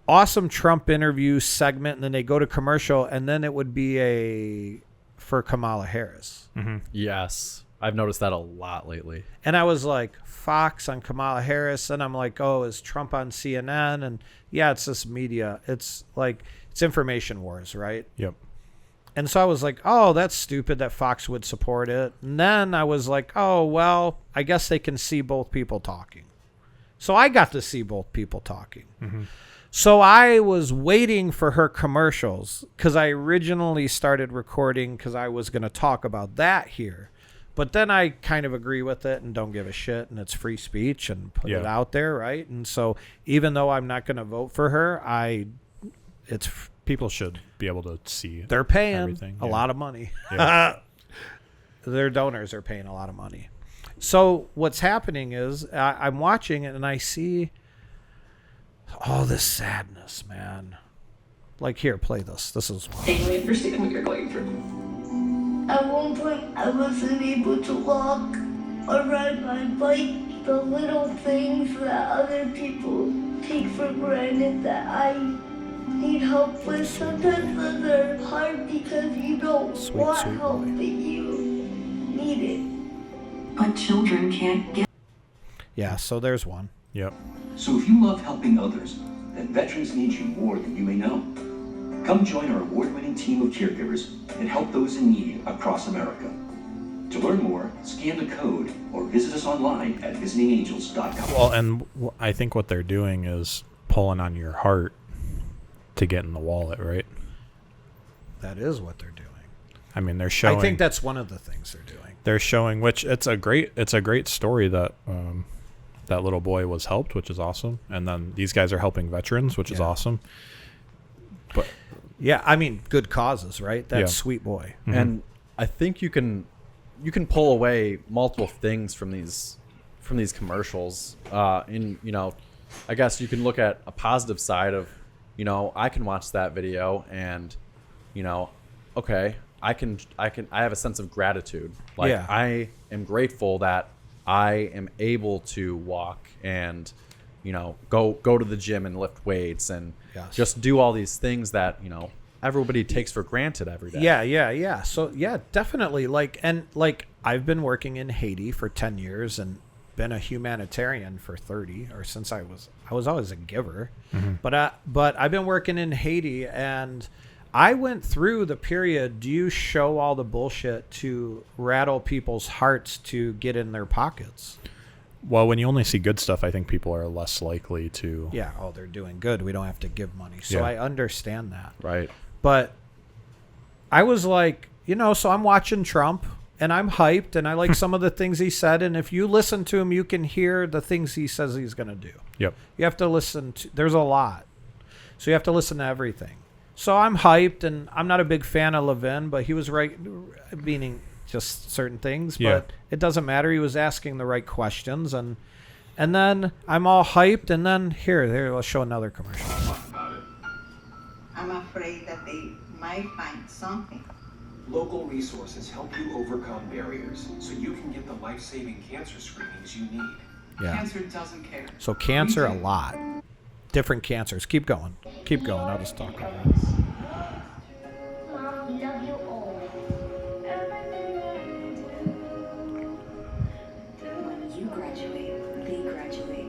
A: awesome Trump interview segment and then they go to commercial and then it would be for Kamala Harris.
C: Mm-hmm.
B: Yes, I've noticed that a lot lately.
A: And I was like, Fox on Kamala Harris. And I'm like, oh, is Trump on CNN? And it's this media. It's it's information wars, right?
C: Yep.
A: And so I was like, oh, that's stupid that Fox would support it. And then I was like, oh, well, I guess they can see both people talking. So I got to see both people talking.
C: Mm-hmm.
A: So I was waiting for her commercials because I originally started recording because I was going to talk about that here. But then I kind of agree with it and don't give a shit and it's free speech and put it out there, right? And so even though I'm not going to vote for her,
C: People should be able to see.
A: They're paying
C: everything.
A: a lot of money.
C: Yeah.
A: Their donors are paying a lot of money. So what's happening is I'm watching it and I see all this sadness, man. Here, play this. This is one.
F: I understand what you're going through.
G: At one point, I wasn't able to walk or ride my bike. The little things that other people take for granted that I need help with. Sometimes those are hard because you don't want
A: sweet
G: help,
A: boy.
G: but you need it.
F: But children can't get.
A: Yeah, so there's one.
C: Yep.
H: So if you love helping others, then veterans need you more than you may know. Come join our award-winning team of caregivers and help those in need across America. To learn more, scan the code or visit us online at visitingangels.com.
C: Well, and I think what they're doing is pulling on your heart to get in the wallet, right?
A: That is what they're doing.
C: I mean, they're showing.
A: I think that's one of the things they're doing.
C: They're showing, which it's a great story that that little boy was helped, which is awesome. And then these guys are helping veterans, which is awesome. But
A: yeah, I mean, good causes, right? That's
C: Yeah.
A: sweet boy.
B: Mm-hmm. And I think you can pull away multiple things from these commercials. I guess you can look at a positive side of, I can watch that video and, okay, I have a sense of gratitude. Like
A: Yeah.
B: I am grateful that I am able to walk and, go to the gym and lift weights and
A: Yes.
B: just do all these things that, everybody takes for granted every day.
A: Yeah. So yeah, definitely. I've been working in Haiti for 10 years and been a humanitarian for 30, or since I was always a giver. But I've been working in Haiti, and I went through the period. Do you show all the bullshit to rattle people's hearts to get in their pockets?
C: well, when you only see good stuff, I think people are less likely to.
A: Yeah. Oh, they're doing good. We don't have to give money. So
C: Yeah.
A: I understand that.
B: Right.
A: But I was like, so I'm watching Trump and I'm hyped and I like some of the things he said. And if you listen to him, you can hear the things he says he's going to do.
C: Yep.
A: You have to listen to, there's a lot. So you have to listen to everything. So I'm hyped, and I'm not a big fan of Levin, but he was right, meaning just certain things.
C: Yeah.
A: But it doesn't matter. He was asking the right questions. And then I'm all hyped. And then here, let's show another commercial.
I: I'm afraid that they might find something.
J: Local resources help you overcome barriers so you can get the life-saving cancer screenings you need.
A: Yeah.
I: Cancer doesn't care.
A: So cancer, a lot. Different cancers. Keep going. Keep going. I'll just talk about it.
G: Mom, we love you all.
F: When you graduate, they graduate.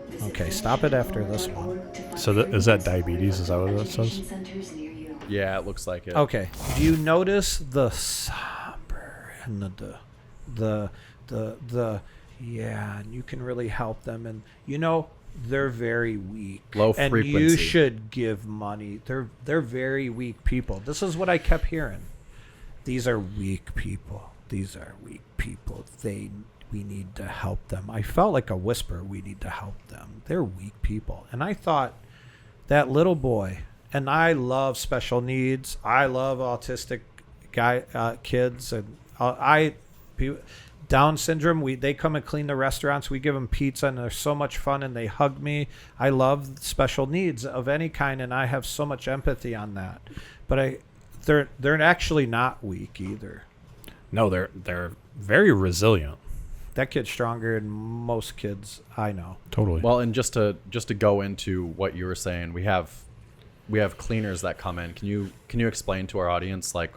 F: Visit
A: Okay, stop it after this one.
F: org to find
C: So is that diabetes? Is that what it says?
F: education centers near you.
B: Yeah, it looks like it.
A: Okay. Do you notice the somber and the yeah, and you can really help them, and they're very weak.
B: Low
A: and
B: frequency.
A: you should give money. They're very weak people. This is what I kept hearing. These are weak people. These are weak people. We need to help them. I felt like a whisper. We need to help them. They're weak people. And I thought that little boy, and I love special needs. I love autistic kids, and Down syndrome. They come and clean the restaurants. We give them pizza, and they're so much fun, and they hug me. I love special needs of any kind, and I have so much empathy on that. But they're actually not weak either.
C: No, they're very resilient.
A: That kid's stronger than most kids I know.
C: Totally.
B: Well, and just to go into what you were saying, we have cleaners that come in. Can you explain to our audience like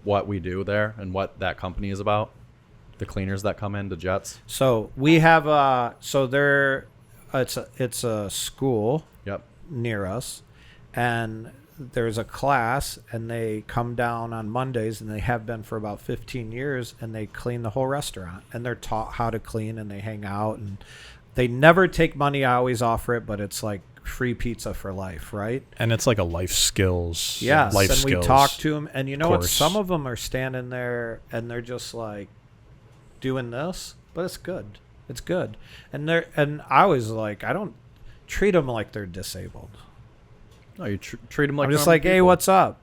B: what we do there and what that company is about? The cleaners that come into Jets.
A: So we have it's a school
B: Yep.
A: near us, and there's a class, and they come down on Mondays, and they have been for about 15 years, and they clean the whole restaurant, and they're taught how to clean, and they hang out, and they never take money. I always offer it, but it's like free pizza for life, right?
C: And it's like a life skills.
A: Yes,
C: Life
A: and
C: skills.
A: we talk to them, and you know what?
C: course.
A: Some of them are standing there, and they're just like doing this, but it's good. It's good, and I always like, I don't treat them like they're disabled.
B: No, you treat them like
A: I'm just
B: normal
A: like, hey,
B: people.
A: what's up?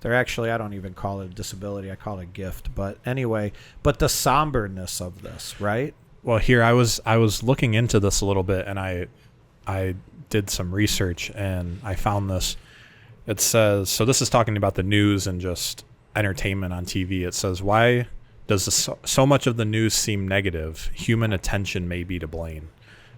A: They're actually, I don't even call it a disability. I call it a gift. But anyway, but the somberness of this, right?
C: Well, here I was looking into this a little bit, and I did some research, and I found this. It says, so this is talking about the news and just entertainment on TV. It says, why does so much of the news seem negative? Human attention may be to blame.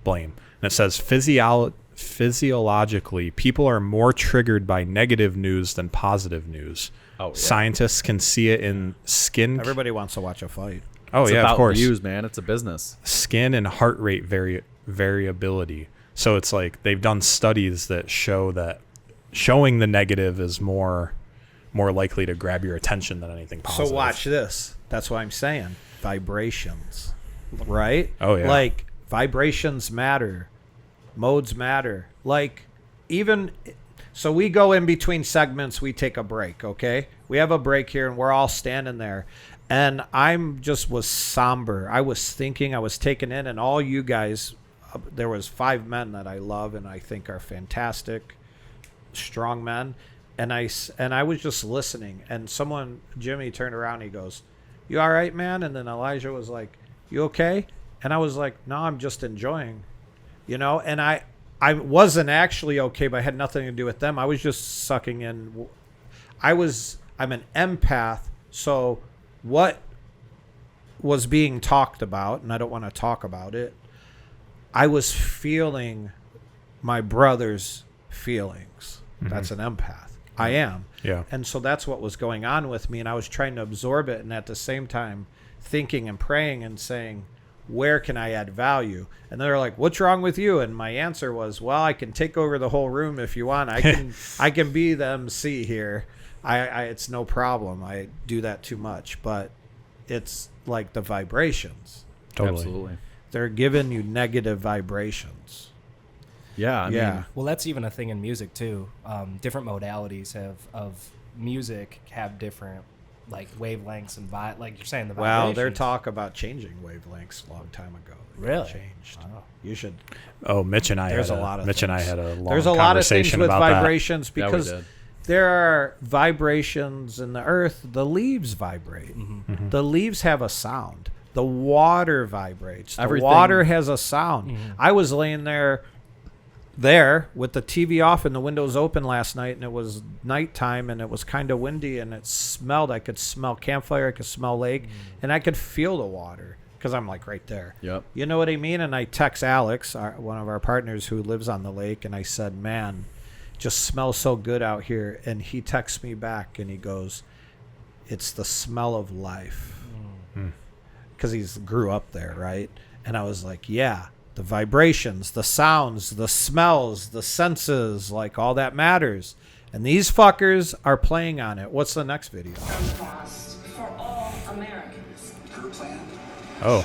C: And it says, physiologically, people are more triggered by negative news than positive news.
B: Oh, yeah.
C: Scientists can see it in skin.
A: Everybody wants to watch a fight.
C: Oh,
B: It's
C: yeah,
B: about
C: of course.
B: views, man. It's a business.
C: Skin and heart rate variability. So it's like they've done studies that show that showing the negative is more likely to grab your attention than anything positive.
A: So watch this. That's what I'm saying. Vibrations, right?
C: Oh, yeah.
A: Like vibrations matter. Modes matter. Like even so we go in between segments, we take a break, okay? We have a break here and we're all standing there. And I'm just was somber. I was thinking, I was taken in, and all you guys, there was 5 men that I love and I think are fantastic, strong men. And I was just listening, and Jimmy turned around and he goes, "You all right, man?" And then Elijah was like, "You okay?" And I was like, "No, I'm just enjoying," and I wasn't actually okay, but it had nothing to do with them. I was just sucking in. I'm an empath. So what was being talked about, and I don't want to talk about it, I was feeling my brother's feelings. Mm-hmm. That's an empath. I am.
C: Yeah.
A: And so that's what was going on with me, and I was trying to absorb it, and at the same time thinking and praying and saying, where can I add value? And they're like, "What's wrong with you?" And my answer was, "Well, I can take over the whole room if you want. I can be the MC here. It's no problem. I do that too much." But it's like the vibrations.
C: Totally.
B: Absolutely.
A: They're giving you negative vibrations.
B: Yeah. I mean,
E: well, that's even a thing in music too. Different modalities of music have different like wavelengths and like you're saying the vibrations.
A: Wow, there's talk about changing wavelengths a long time ago. They
E: Really?
A: changed.
E: Wow.
A: You should.
C: Oh, Mitch and I
A: There's
C: had
A: a lot of
C: Mitch and I
A: things.
C: had a long
A: There's a lot of things
C: conversation
A: with
C: about
A: vibrations
B: Yeah, we
A: because
B: did.
A: there are vibrations in the earth. The leaves vibrate.
E: Mm-hmm.
C: Mm-hmm.
A: The leaves have a sound. The water vibrates. The
B: Everything-
A: water has a sound.
E: Mm-hmm.
A: I was laying there with the TV off and the windows open last night, and it was nighttime and it was kind of windy and it smelled. I could smell campfire. I could smell lake, and I could feel the water because I'm like right there.
B: Yep.
A: You know what I mean? And I text Alex, one of our partners who lives on the lake, and I said, "Man, it just smells so good out here." And he texts me back and he goes, "It's the smell of life," because he's grew up there, right? And I was like, "Yeah, the vibrations, the sounds, the smells, the senses, like all that matters." And these fuckers are playing on it. What's the next video?
F: For all Americans.
J: Her plan.
A: Oh,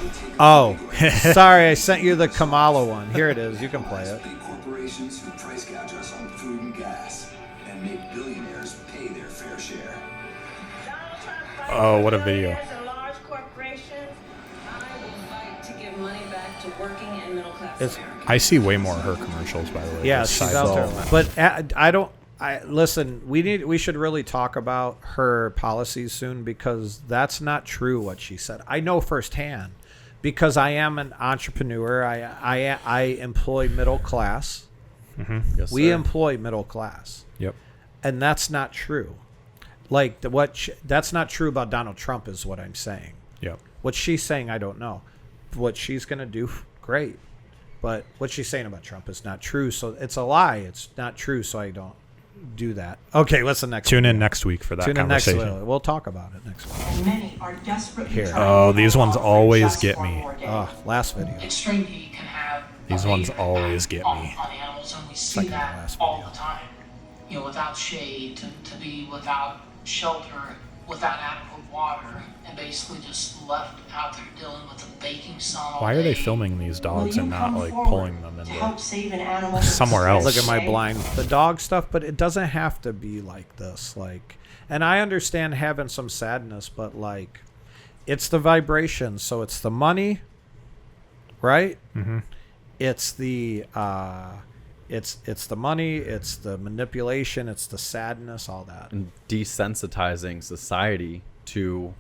A: sorry, I sent you the Kamala one. Here it is. You can play it.
J: Big corporations who price gouge us on food and gas and make billionaires pay their fair share.
C: Oh, what a video.
F: And large corporations, I will fight to give money back to working and middle class Americans.
C: I see way more of her commercials, by the way.
A: Yeah,
C: Just
A: she's
C: side
A: out
C: note.
A: there. But listen, we should really talk about her policies soon, because that's not true what she said. I know firsthand because I am an entrepreneur. I employ middle class.
C: Mm-hmm.
B: Yes,
A: We
B: sir.
A: employ middle class.
C: Yep.
A: And that's not true. Like that's not true about Donald Trump is what I'm saying.
C: Yep.
A: What she's saying, I don't know. What she's going to do, great. But what she's saying about Trump is not true. So it's a lie. It's not true. So I don't do that. Okay, what's the next
C: Tune
A: one?
C: in next week for that
A: Tune in next
C: conversation.
A: week. We'll talk about it next week.
I: And many are desperately
A: Here.
I: trying
C: Oh,
I: to
C: these ones
I: offer
C: always
I: just
C: get
I: one
C: me.
I: more day.
A: Last video.
K: Extreme heat can have
C: These
K: a
C: ones
K: major
C: always
K: impact
C: get
K: on,
C: me.
K: on animals, and we see
A: Second to
K: that
A: last
K: all
A: video.
K: the time. You know, without shade, to be without shelter, without adequate water, and basically just left out there dealing with the baking sun all
C: Why are they
K: day.
C: filming these dogs
I: Will
C: and
I: you
C: not
I: come
C: like
I: forward
C: pulling them
I: to help
C: into
I: save an animal
C: somewhere else?
A: Look at my blind. The dog stuff, but it doesn't have to be like this. Like, and I understand having some sadness, but like, it's the vibration. So it's the money, right?
C: Mm-hmm.
A: It's the it's the money. It's the manipulation. It's the sadness. All that.
B: And desensitizing society to,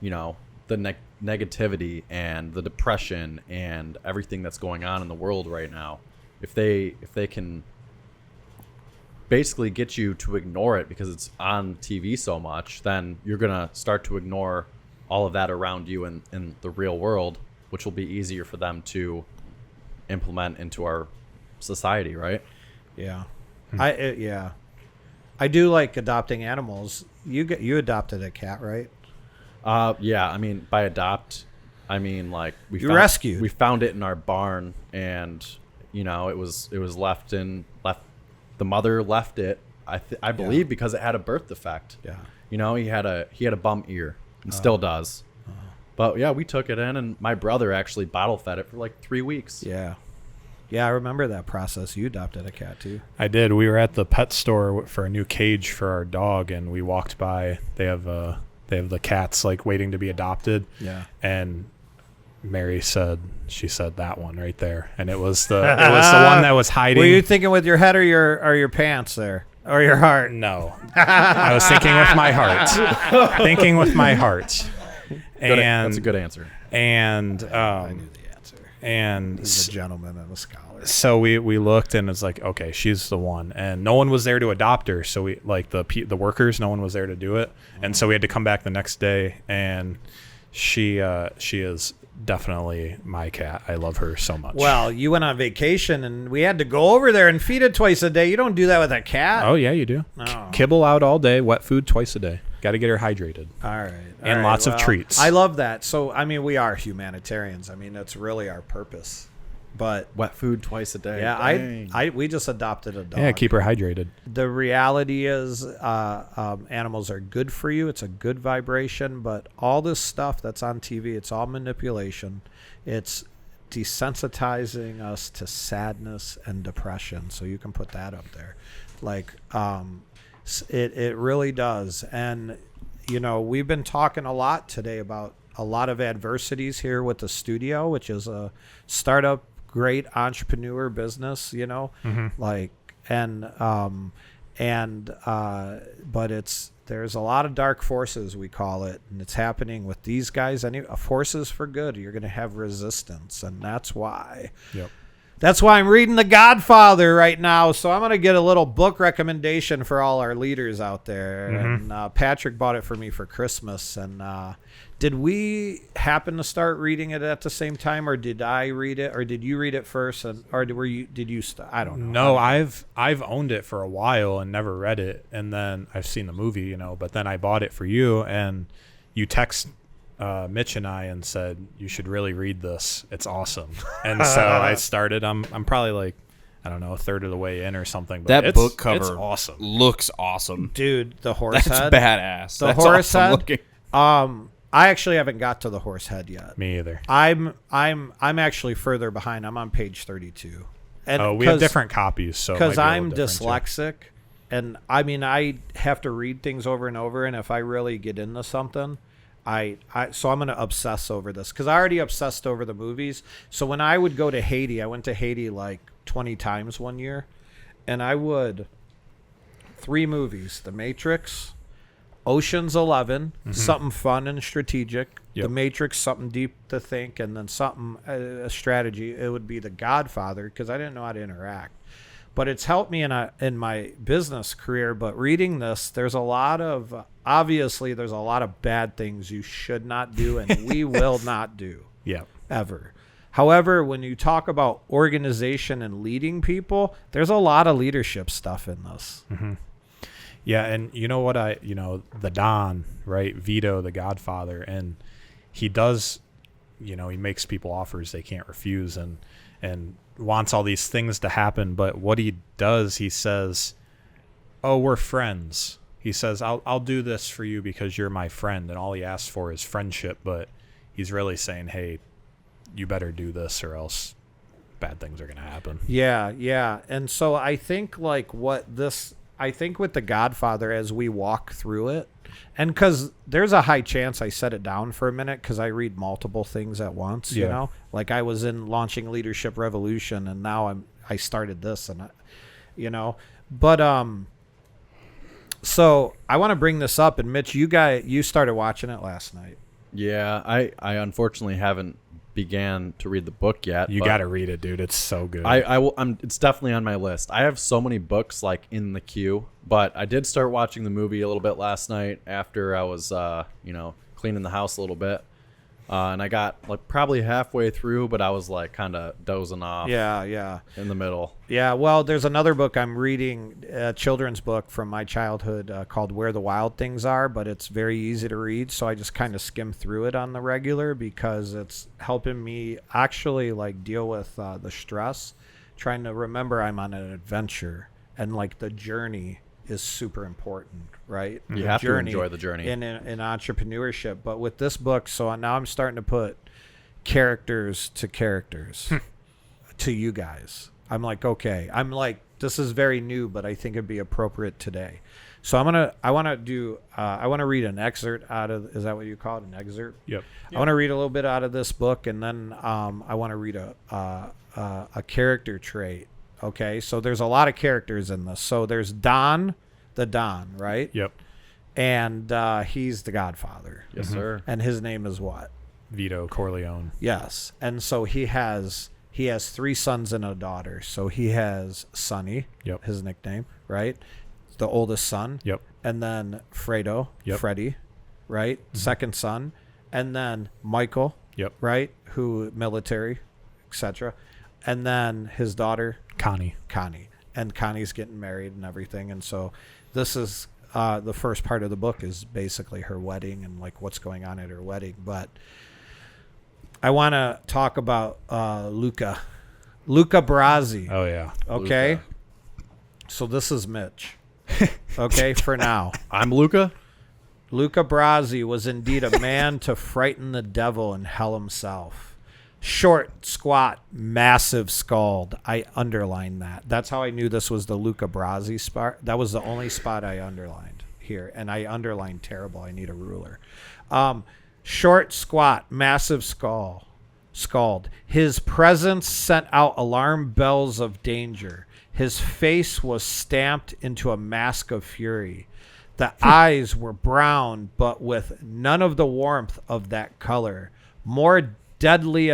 B: the negativity and the depression and everything that's going on in the world right now. If they can basically get you to ignore it because it's on TV so much, then you're gonna start to ignore all of that around you in the real world, which will be easier for them to implement into our society, right?
A: Yeah, I do like adopting animals. You adopted a cat, right?
B: Yeah. I mean, by adopt, I mean, like we found it in our barn, and you know, it was left. The mother left it, I believe, because it had a birth defect.
A: Yeah.
B: You know, he had a bum ear, and still does. But yeah, we took it in, and my brother actually bottle fed it for like 3 weeks.
A: Yeah. Yeah, I remember that process. You adopted a cat too.
C: I did. We were at the pet store for a new cage for our dog, and we walked by. They have the cats like waiting to be adopted.
A: Yeah.
C: And Mary said that one right there, and it was the one that was hiding.
A: Were you thinking with your head or your pants there, or your heart?
C: No, I was thinking with my heart. Thinking with my heart. And
B: that's a good answer.
C: And
A: I knew the answer.
C: And
A: he's a gentleman and a scholar.
C: So we looked, and it's like, okay, she's the one, and no one was there to adopt her. So we, like, the workers, no one was there to do it, and so we had to come back the next day, and she is definitely my cat. I love her so much.
A: Well, you went on vacation, and we had to go over there and feed it twice a day. You don't do that with a cat.
C: Oh yeah, you do.
A: Oh.
C: Kibble out all day, wet food twice a day. Got to get her hydrated.
A: All right.
C: And lots of treats.
A: I love that. So, I mean, we are humanitarians. I mean, that's really our purpose. But
B: wet food twice a day.
A: Yeah, we just adopted a dog.
C: Yeah, keep her hydrated.
A: The reality is animals are good for you. It's a good vibration. But all this stuff that's on TV, it's all manipulation. It's desensitizing us to sadness and depression. So you can put that up there. Like, it really does. And, you know, we've been talking a lot today about a lot of adversities here with the studio, which is a startup, great entrepreneur business, you know, like, but there's a lot of dark forces, we call it, and it's happening with these guys. Forces for good. You're going to have resistance, and that's why.
C: Yep.
A: That's why I'm reading The Godfather right now. So I'm going to get a little book recommendation for all our leaders out there. And Patrick bought it for me for Christmas. And did we happen to start reading it at the same time, or did I read it, or did you read it first, or did you? I don't know.
C: No, I've owned it for a while and never read it, and then I've seen the movie, you know. But then I bought it for you, and you text Mitch and I and said, you should really read this. It's awesome. And so I started. I'm probably like, I don't know, a third of the way in or something. But
D: that book cover
C: it's awesome.
D: Looks awesome.
A: Dude, the horse head.
D: That's badass.
A: The
D: That's
A: horse
D: awesome
A: head.
D: looking.
A: I actually haven't got to the horse head yet.
C: Me either.
A: I'm actually further behind. I'm on page 32. And
C: we have different copies, so
A: because I'm dyslexic, and I mean I have to read things over and over, and if I really get into something, so I'm going to obsess over this, because I already obsessed over the movies. So when I would go to Haiti, I went to Haiti like 20 times one year, and I would 3 movies: The Matrix, Ocean's 11, something fun and strategic.
C: Yep.
A: The Matrix, something deep to think, and then something a strategy. It would be The Godfather, because I didn't know how to interact. But it's helped me in my business career. But reading this, there's a lot of bad things you should not do, and we will not do.
C: Yeah.
A: Ever. However, when you talk about organization and leading people, there's a lot of leadership stuff in this.
C: Yeah, and you know what the Don, right? Vito, the Godfather, and he does, he makes people offers they can't refuse, and wants all these things to happen. But what he does, he says, "Oh, we're friends." He says, "I'll do this for you because you're my friend," and all he asks for is friendship. But he's really saying, "Hey, you better do this, or else bad things are going to happen."
A: Yeah. And so I think with The Godfather, as we walk through it, and because there's a high chance I set it down for a minute because I read multiple things at once, you know, like I was in Launching Leadership Revolution, and now I started this, and so I want to bring this up, and Mitch, you started watching it last night.
B: Yeah, I unfortunately haven't began to read the book yet.
C: You got to read it, dude. It's so good.
B: It's definitely on my list. I have so many books like in the queue, but I did start watching the movie a little bit last night after I was, cleaning the house a little bit. And I got like probably halfway through, but I was like kind of dozing off.
A: Yeah.
B: In the middle.
A: Yeah, well, there's another book I'm reading, a children's book from my childhood called Where the Wild Things Are, but it's very easy to read, so I just kind of skim through it on the regular because it's helping me actually like deal with the stress, trying to remember I'm on an adventure, and like the journey is super important, right?
B: You have to enjoy the journey
A: in entrepreneurship. But with this book, so now I'm starting to put characters to you guys. I'm like, okay. I'm like, this is very new, but I think it'd be appropriate today. So I want to read an excerpt out of, is that what you call it? An excerpt?
C: Yep.
A: I want to read a little bit out of this book, and then I want to read a character trait. Okay, so there's a lot of characters in this. So there's Don, right?
C: Yep.
A: And he's the Godfather.
B: Yes, sir.
A: And his name is what?
C: Vito Corleone.
A: Yes. And so he has 3 sons and a daughter. So he has Sonny,
C: Yep.
A: his nickname, right? The oldest son.
C: Yep.
A: And then Fredo,
C: Yep.
A: Freddie, right? Second son. And then Michael,
C: Yep.
A: right? Who military, etc. And then his daughter,
C: Connie.
A: And Connie's getting married and everything. And so this is the first part of the book is basically her wedding and like what's going on at her wedding. But I want to talk about Luca Brasi.
C: Oh yeah.
A: Okay.
B: Luca.
A: So this is Mitch. Okay, for now.
B: I'm Luca.
A: Luca Brasi was indeed a man to frighten the devil and hell himself. Short, squat, massive skulled. I underlined that. That's how I knew this was the Luca Brasi spot. That was the only spot I underlined here. And I underlined terrible. I need a ruler. Short, squat, massive scald. His presence sent out alarm bells of danger. His face was stamped into a mask of fury. The eyes were brown, but with none of the warmth of that color. More a deadly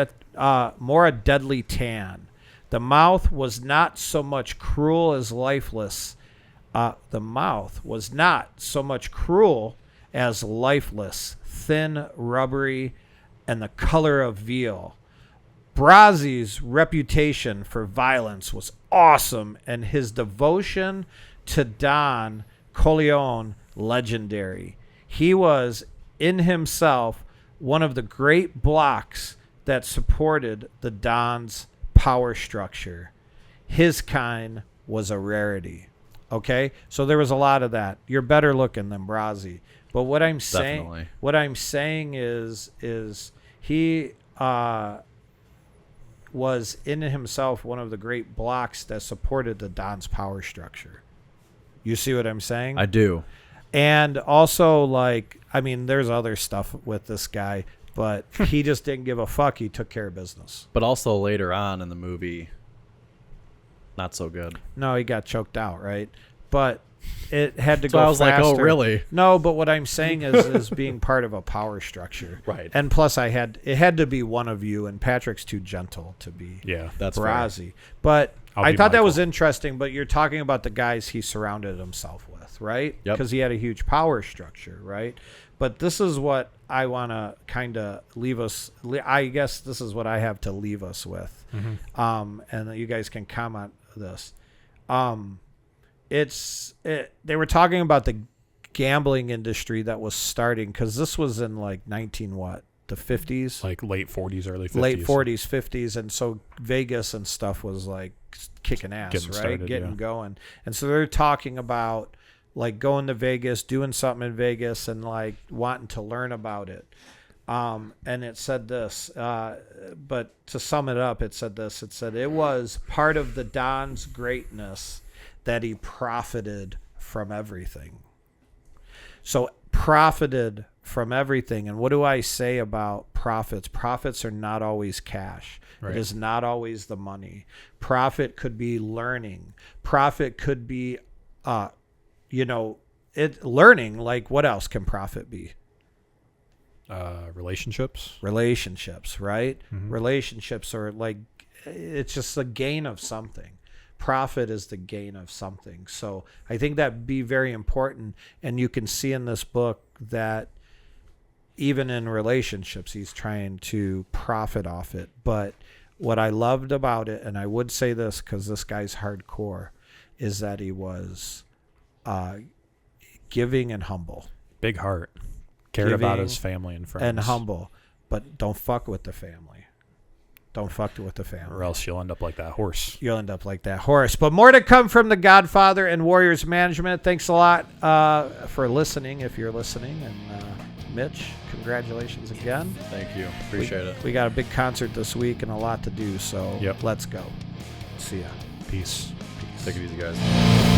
A: tan. The mouth was not so much cruel as lifeless. Thin, rubbery, and the color of veal. Brasi's reputation for violence was awesome, and his devotion to Don Corleone legendary. He was in himself one of the great blocks that supported the Don's power structure. His kind was a rarity. Okay? So there was a lot of that. You're better looking than Brasi. But what I'm saying is he was in himself one of the great blocks that supported the Don's power structure. You see what I'm saying?
B: I do.
A: And also, like, I mean, there's other stuff with this guy, but he just didn't give a fuck. He took care of business.
B: But also later on in the movie, not so good.
A: No, he got choked out, right? But it had to
B: So
A: go
B: I was like,
A: faster.
B: oh, really?
A: No, but what I'm saying is being part of a power structure.
B: Right.
A: And plus, it had to be one of you, and Patrick's too gentle to be
B: that's
A: Brasi. But
C: I'll
A: I
C: be
A: thought that
C: Michael.
A: was interesting, but you're talking about the guys he surrounded himself with, right?
B: Yep.
A: Because he had a huge power structure, right? But this is what I want to kind of leave us. I guess this is what I have to leave us with.
C: Mm-hmm.
A: And you guys can comment this. They were talking about the gambling industry that was starting, because this was in like the 50s,
C: Like late 40s, early 50s.
A: late 40s, 50s, and so Vegas and stuff was like kicking ass,
C: Getting
A: right?
C: started,
A: Getting
C: yeah.
A: going. And so they're talking about like going to Vegas, doing something in Vegas, and like wanting to learn about it. And it said this, but to sum it up, it said this. It said it was part of the Don's greatness that he profited from everything. So profited from everything. And what do I say about profits? Profits are not always cash.
C: Right.
A: It is not always the money. Profit could be learning. Profit could be, learning. Like, what else can profit be?
C: Relationships,
A: right?
C: Mm-hmm.
A: Relationships are like, it's just the gain of something. Profit is the gain of something. So I think that'd be very important. And you can see in this book that even in relationships, he's trying to profit off it. But what I loved about it, and I would say this because this guy's hardcore, is that he was giving and humble.
C: Big heart. Cared about his family and friends.
A: And humble. But don't fuck with the family. Don't fuck with the family.
C: Or else you'll end up like that horse.
A: You'll end up like that horse. But more to come from The Godfather and Warriors Management. Thanks a lot for listening, if you're listening. And Mitch, congratulations again.
B: Thank you. Appreciate it.
A: We got a big concert this week and a lot to do, so let's go. See ya.
C: Peace.
B: Take it easy, guys.